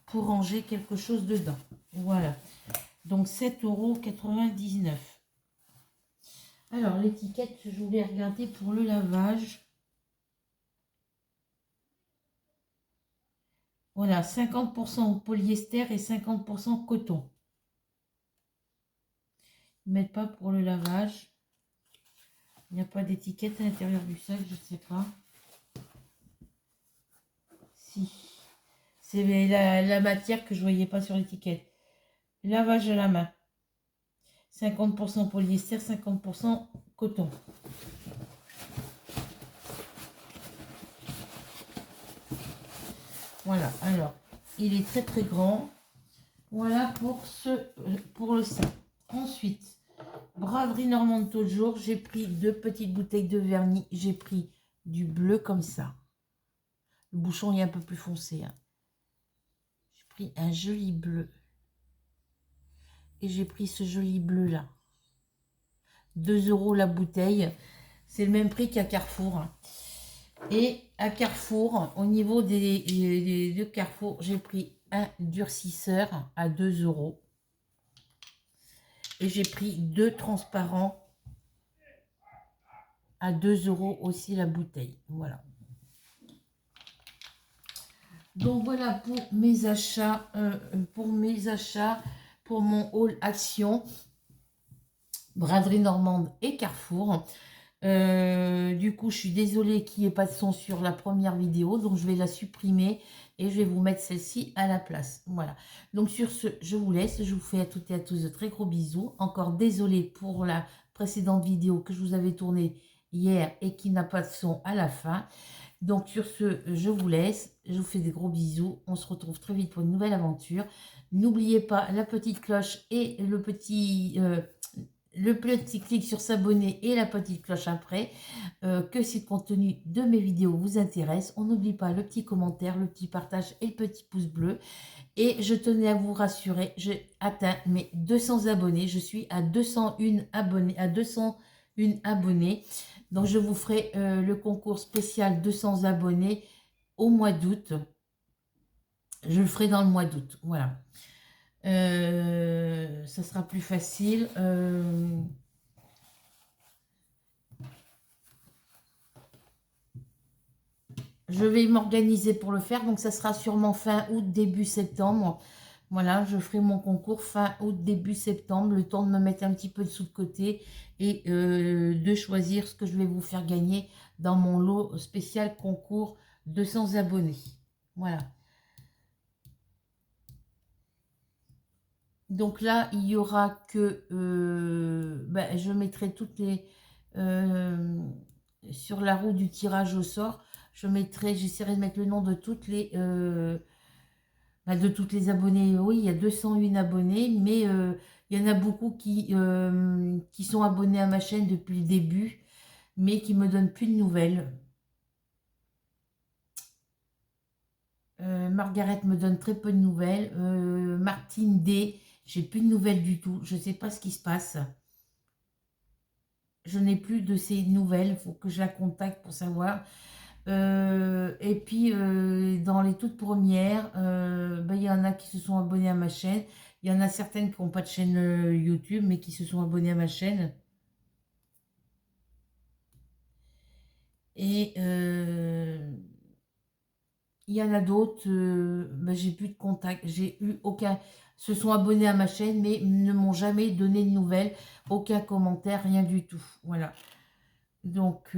pour ranger quelque chose dedans. Voilà. Donc, 7,99 €. Alors, l'étiquette, je voulais regarder pour le lavage. Voilà, 50% polyester et 50% coton. Ils ne mettent pas pour le lavage. Il n'y a pas d'étiquette à l'intérieur du sac, je ne sais pas. Si. C'est la matière que je ne voyais pas sur l'étiquette. Lavage à la main. 50% polyester, 50% coton. Voilà, alors, il est très très grand. Voilà pour le sac. Ensuite, braderie normande toujours. J'ai pris 2 petites bouteilles de vernis. J'ai pris du bleu comme ça. Le bouchon est un peu plus foncé. Hein. J'ai pris un joli bleu. Et j'ai pris ce joli bleu là. 2 € la bouteille. C'est le même prix qu'à Carrefour. Hein. Et à Carrefour, au niveau de Carrefour, j'ai pris un durcisseur à 2 €. Et j'ai pris 2 transparents à 2 € aussi la bouteille. Voilà. Donc voilà pour mes achats, pour mon haul Action, braderie normande et Carrefour. Du coup, je suis désolée qu'il n'y ait pas de son sur la première vidéo, donc je vais la supprimer et je vais vous mettre celle-ci à la place. Voilà. Donc sur ce, je vous laisse. Je vous fais à toutes et à tous de très gros bisous. Encore désolée pour la précédente vidéo que je vous avais tournée hier et qui n'a pas de son à la fin. Donc sur ce, je vous laisse. Je vous fais des gros bisous. On se retrouve très vite pour une nouvelle aventure. N'oubliez pas la petite cloche et le petit clic sur s'abonner et la petite cloche après, que si le contenu de mes vidéos vous intéresse. On n'oublie pas le petit commentaire, le petit partage et le petit pouce bleu. Et je tenais à vous rassurer, j'ai atteint mes 200 abonnés. Je suis à 201 abonnés. Donc je vous ferai le concours spécial 200 abonnés au mois d'août. Je le ferai dans le mois d'août. Voilà. Ça sera plus facile. Je vais m'organiser pour le faire, donc ça sera sûrement fin août, début septembre, Voilà, je ferai mon concours fin août, début septembre, le temps de me mettre un petit peu de sous de côté et de choisir ce que je vais vous faire gagner dans mon lot spécial concours 200 abonnés. Voilà. Donc là, il y aura que... ben, je mettrai toutes les... euh, sur la roue du tirage au sort, j'essaierai de mettre le nom de toutes les abonnés. Oui, il y a 201 abonnés, mais il y en a beaucoup qui sont abonnés à ma chaîne depuis le début, mais qui me donnent plus de nouvelles. Margaret me donne très peu de nouvelles. Martine D, j'ai plus de nouvelles du tout. Je ne sais pas ce qui se passe. Je n'ai plus de ces nouvelles. Il faut que je la contacte pour savoir. Et puis, dans les toutes premières, ben, il y en a qui se sont abonnés à ma chaîne. Il y en a certaines qui n'ont pas de chaîne YouTube, mais qui se sont abonnés à ma chaîne. Et il y en a d'autres, ben, j'ai plus de contact. J'ai eu aucun... Se sont abonnés à ma chaîne, mais ne m'ont jamais donné de nouvelles. Aucun commentaire, rien du tout. Voilà. Donc...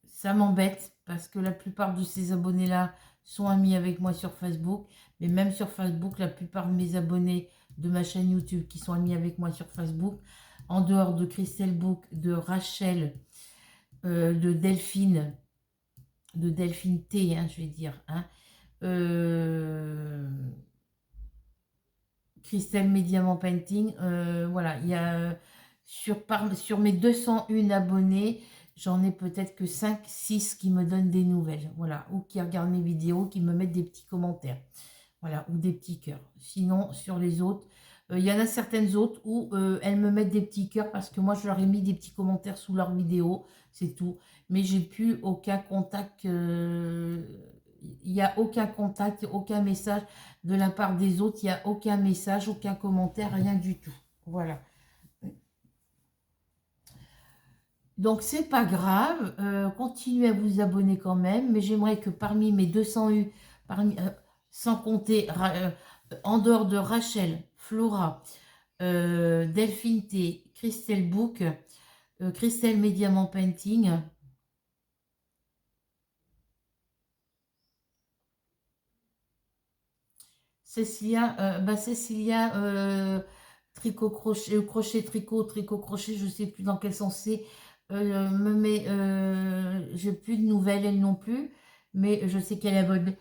ça m'embête parce que la plupart de ces abonnés-là sont amis avec moi sur Facebook. Mais même sur Facebook, la plupart de mes abonnés de ma chaîne YouTube qui sont amis avec moi sur Facebook, en dehors de Christelle Book, de Rachel, de Delphine T, hein, je vais dire, hein, euh, Christelle Mediamant Painting, voilà, il y a sur mes 201 abonnés, j'en ai peut-être que 5, 6 qui me donnent des nouvelles, voilà, ou qui regardent mes vidéos, qui me mettent des petits commentaires, voilà, ou des petits cœurs. Sinon, sur les autres, il y en a certaines autres où elles me mettent des petits cœurs parce que moi, je leur ai mis des petits commentaires sous leurs vidéos, c'est tout. Mais j'ai plus aucun contact, il n'y a aucun contact, aucun message de la part des autres, il n'y a aucun message, aucun commentaire, rien du tout. Voilà. Donc, c'est pas grave, continuez à vous abonner quand même, mais j'aimerais que parmi mes 200 U, sans compter, en dehors de Rachel, Flora, Delphine T, Christelle Book, Christelle Mediamant Painting, Cécilia tricot, crochet, crochet, tricot, tricot, crochet, je ne sais plus dans quel sens c'est, j'ai plus de nouvelles, elle non plus, mais je sais qu'elle est abonnée.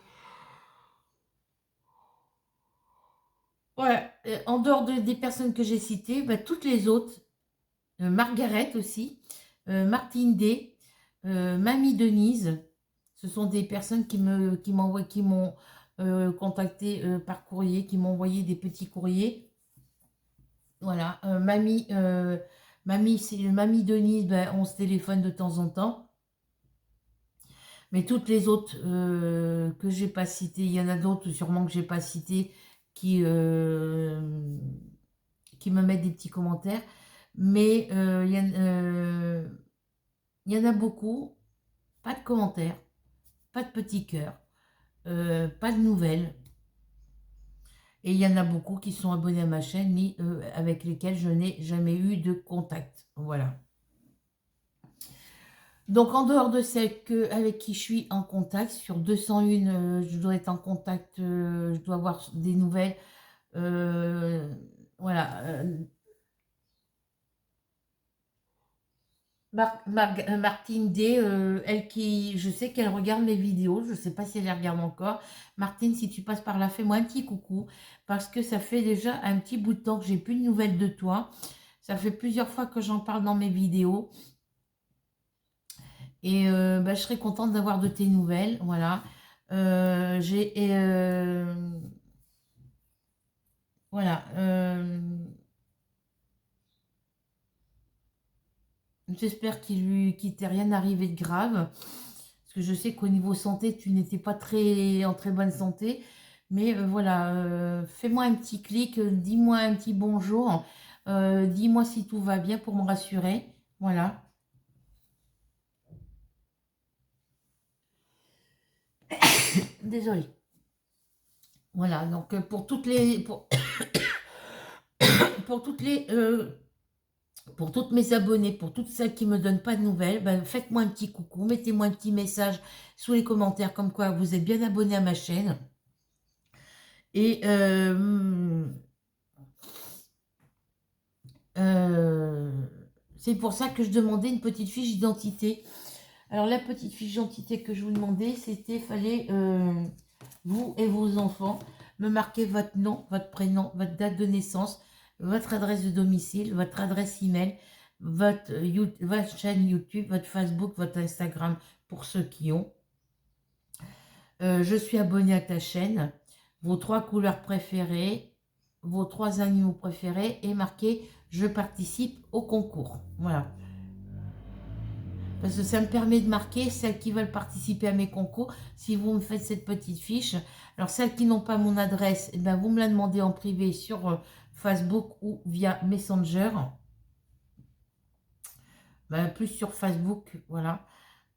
Ouais, en dehors des personnes que j'ai citées, bah, toutes les autres, Margaret aussi, Martine D, Mamie Denise, ce sont des personnes qui m'ont contacté par courrier, qui m'ont envoyé des petits courriers. Voilà, Mamie Denise, ben, on se téléphone de temps en temps. Mais toutes les autres que j'ai pas citées, il y en a d'autres sûrement que j'ai pas citées qui me mettent des petits commentaires. Mais il y en a beaucoup, pas de commentaires, pas de petits cœurs, pas de nouvelles. Et il y en a beaucoup qui sont abonnés à ma chaîne, mais avec lesquels je n'ai jamais eu de contact. Voilà. Donc, en dehors de celles avec qui je suis en contact, sur 201, je dois être en contact, je dois avoir des nouvelles. euh, voilà. Martine D, elle qui, je sais qu'elle regarde mes vidéos, je ne sais pas si elle les regarde encore. Martine, si tu passes par là, fais-moi un petit coucou, parce que ça fait déjà un petit bout de temps que j'ai plus de nouvelles de toi. Ça fait plusieurs fois que j'en parle dans mes vidéos. Et bah, je serais contente d'avoir de tes nouvelles. Voilà. J'ai voilà. J'espère qu'il t'est rien arrivé de grave. Parce que je sais qu'au niveau santé, tu n'étais pas en très bonne santé. Mais voilà, fais-moi un petit clic, dis-moi un petit bonjour. Dis-moi si tout va bien, pour me rassurer. Voilà. Désolée. Voilà, donc pour toutes les... Pour toutes les... pour toutes mes abonnés, pour toutes celles qui ne me donnent pas de nouvelles, ben, faites-moi un petit coucou, mettez-moi un petit message sous les commentaires comme quoi vous êtes bien abonné à ma chaîne. Et euh, c'est pour ça que je demandais une petite fiche d'identité. Alors la petite fiche d'identité que je vous demandais, c'était, fallait, vous et vos enfants, me marquer votre nom, votre prénom, votre date de naissance, votre adresse de domicile, votre adresse email, votre chaîne YouTube, votre Facebook, votre Instagram, pour ceux qui ont. Je suis abonné à ta chaîne, vos 3 couleurs préférées, vos 3 animaux préférés, et marqué je participe au concours. Voilà. Parce que ça me permet de marquer celles qui veulent participer à mes concours. Si vous me faites cette petite fiche. Alors, celles qui n'ont pas mon adresse, eh bien, vous me la demandez en privé sur Facebook ou via Messenger. Ben, plus sur Facebook, voilà.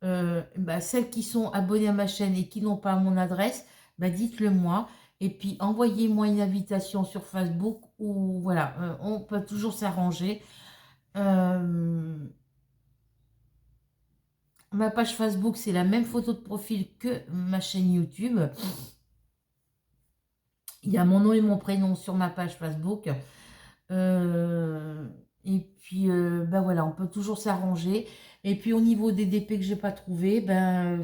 Ben, celles qui sont abonnées à ma chaîne et qui n'ont pas mon adresse, ben, dites-le moi. Et puis, envoyez-moi une invitation sur Facebook ou voilà, on peut toujours s'arranger. Ma page Facebook, c'est la même photo de profil que ma chaîne YouTube. Il y a mon nom et mon prénom sur ma page Facebook. Et puis, ben voilà, on peut toujours s'arranger. Et puis, au niveau des DP que j'ai pas trouvé, ben,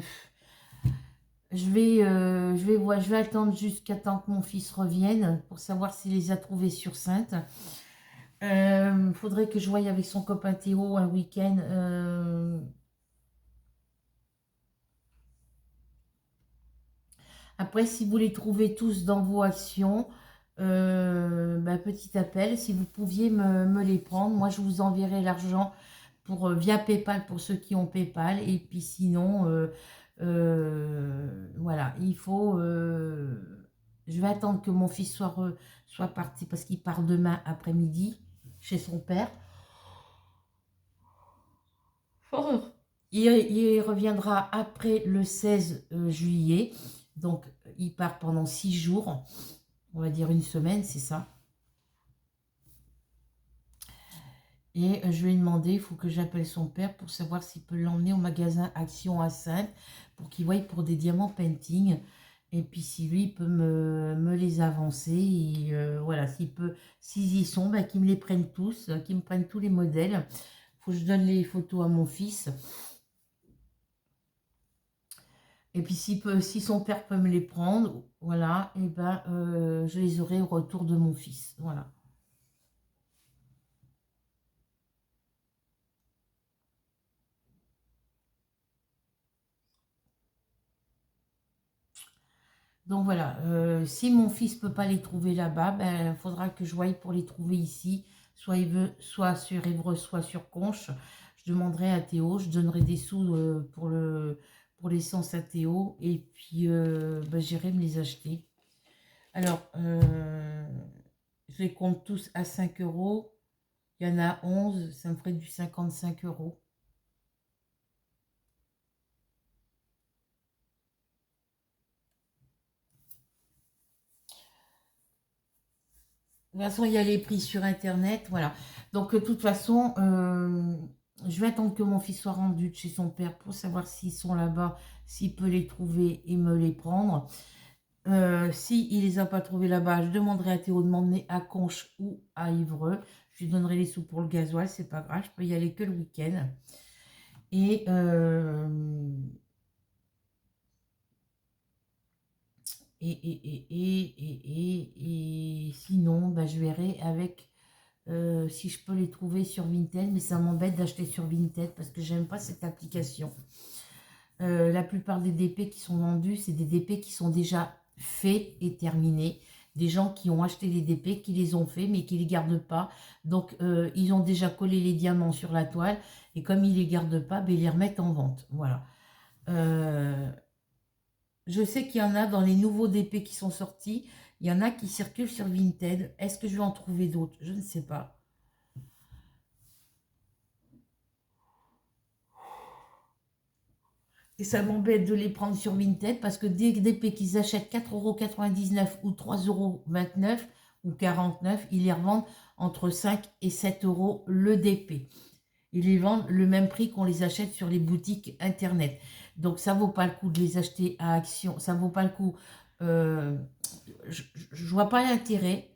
je vais attendre jusqu'à temps que mon fils revienne pour savoir s'il les a trouvés sur Sainte. Faudrait que je voie avec son copain Théo un week-end. Après, si vous les trouvez tous dans vos actions, bah, petit appel, si vous pouviez me les prendre, moi je vous enverrai l'argent pour via PayPal pour ceux qui ont PayPal. Et puis sinon, voilà, il faut... je vais attendre que mon fils soit parti parce qu'il part demain après-midi chez son père. Il reviendra après le 16 juillet. Donc, il part pendant 6 jours. On va dire une semaine, c'est ça. Et je lui ai demandé, il faut que j'appelle son père pour savoir s'il peut l'emmener au magasin Action à Sainte pour qu'il voie pour des diamants painting. Et puis si lui il peut me les avancer. Et voilà, s'ils y sont, bah, qu'il me les prennent tous, qu'il me prennent tous les modèles. Il faut que je donne les photos à mon fils. Et puis si son père peut me les prendre, voilà, et ben je les aurai au retour de mon fils. Voilà. Donc voilà, si mon fils peut pas les trouver là-bas, ben, il faudra que je voie pour les trouver ici, soit il veut, soit sur Évreux, soit sur Conches. Je demanderai à Théo, je donnerai des sous pour l'essence à Théo, et puis ben, j'irai me les acheter. Alors, je les compte tous à 5 euros. Il y en a 11, ça me ferait du 55 euros. De toute façon, il y a les prix sur Internet, voilà. Donc, de toute façon, je vais attendre que mon fils soit rendu de chez son père pour savoir s'ils sont là-bas, s'il peut les trouver et me les prendre. S'il ne les a pas trouvés là-bas, je demanderai à Théo de m'emmener à Conches ou à Ivreux. Je lui donnerai les sous pour le gasoil, c'est pas grave, je peux y aller que le week-end. Et, et sinon, bah, je verrai avec si je peux les trouver sur Vinted, mais ça m'embête d'acheter sur Vinted parce que j'aime pas cette application. La plupart des DP qui sont vendus, c'est des DP qui sont déjà faits et terminés. Des gens qui ont acheté des DP, qui les ont faits, mais qui ne les gardent pas. Donc, ils ont déjà collé les diamants sur la toile. Et comme ils ne les gardent pas, ben, ils les remettent en vente. Voilà. Je sais qu'il y en a dans les nouveaux DP qui sont sortis. Il y en a qui circulent sur Vinted. Est-ce que je vais en trouver d'autres? Je ne sais pas. Et ça m'embête de les prendre sur Vinted parce que des DP qu'ils achètent 4,99 € ou 3,29 € ou 49, ils les revendent entre 5 et 7 € le DP. Ils les vendent le même prix qu'on les achète sur les boutiques internet. Donc ça vaut pas le coup de les acheter à Action. Ça vaut pas le coup. Je vois pas l'intérêt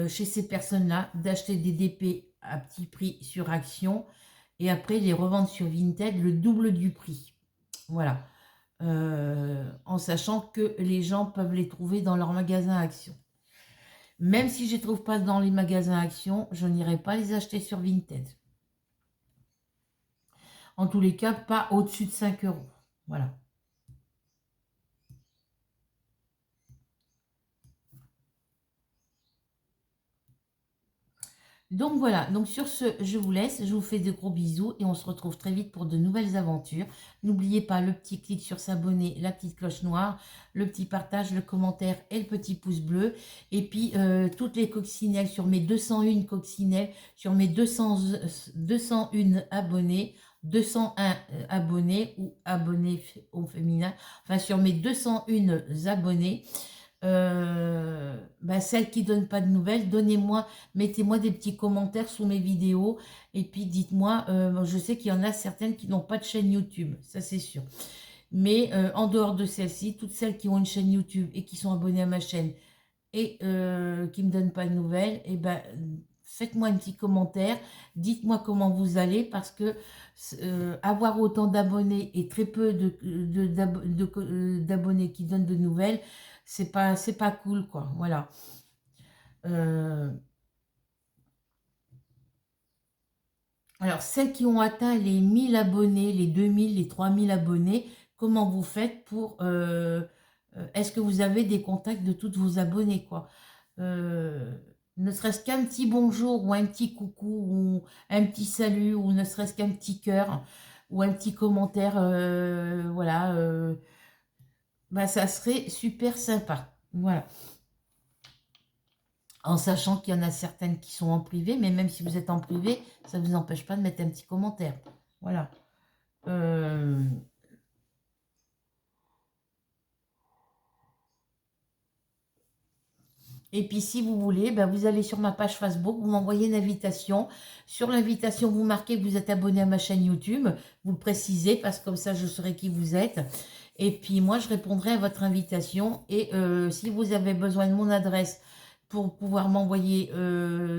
chez ces personnes-là d'acheter des DP à petit prix sur Action et après les revendre sur Vinted le double du prix. Voilà. En sachant que les gens peuvent les trouver dans leur magasin Action. Même si je ne les trouve pas dans les magasins Action, je n'irai pas les acheter sur Vinted. En tous les cas, pas au-dessus de 5 €. Voilà. Donc voilà, donc sur ce, je vous laisse, je vous fais de gros bisous et on se retrouve très vite pour de nouvelles aventures. N'oubliez pas le petit clic sur s'abonner, la petite cloche noire, le petit partage, le commentaire et le petit pouce bleu. Et puis toutes les coccinelles sur mes 201 coccinelles, sur mes 201 abonnés, 201 abonnés ou abonnés au féminin, enfin sur mes 201 abonnés. Celles qui ne donnent pas de nouvelles, donnez-moi, mettez-moi des petits commentaires sous mes vidéos et puis dites-moi, je sais qu'il y en a certaines qui n'ont pas de chaîne YouTube, ça c'est sûr. Mais en dehors de celles-ci, toutes celles qui ont une chaîne YouTube et qui sont abonnées à ma chaîne et qui ne me donnent pas de nouvelles, et faites-moi un petit commentaire, dites-moi comment vous allez parce que avoir autant d'abonnés et très peu d'abonnés qui donnent de nouvelles, c'est pas cool, quoi. Voilà. Alors, celles qui ont atteint les 1000 abonnés, les 2000, les 3000 abonnés, comment vous faites pour... est-ce que vous avez des contacts de toutes vos abonnés, quoi? Ne serait-ce qu'un petit bonjour ou un petit coucou ou un petit salut ou ne serait-ce qu'un petit cœur ou un petit commentaire, voilà, ça serait super sympa. Voilà. En sachant qu'il y en a certaines qui sont en privé, mais même si vous êtes en privé, ça ne vous empêche pas de mettre un petit commentaire. Voilà. Et puis, si vous voulez, vous allez sur ma page Facebook, vous m'envoyez une invitation. Sur l'invitation, vous marquez que vous êtes abonné à ma chaîne YouTube. Vous le précisez, parce que comme ça, je saurai qui vous êtes. Et puis, moi, je répondrai à votre invitation. Et si vous avez besoin de mon adresse pour pouvoir m'envoyer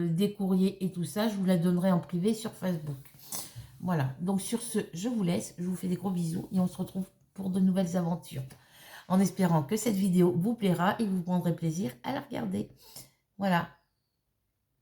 des courriers et tout ça, je vous la donnerai en privé sur Facebook. Voilà. Donc, sur ce, je vous laisse. Je vous fais des gros bisous et on se retrouve pour de nouvelles aventures, en espérant que cette vidéo vous plaira et que vous prendrez plaisir à la regarder. Voilà.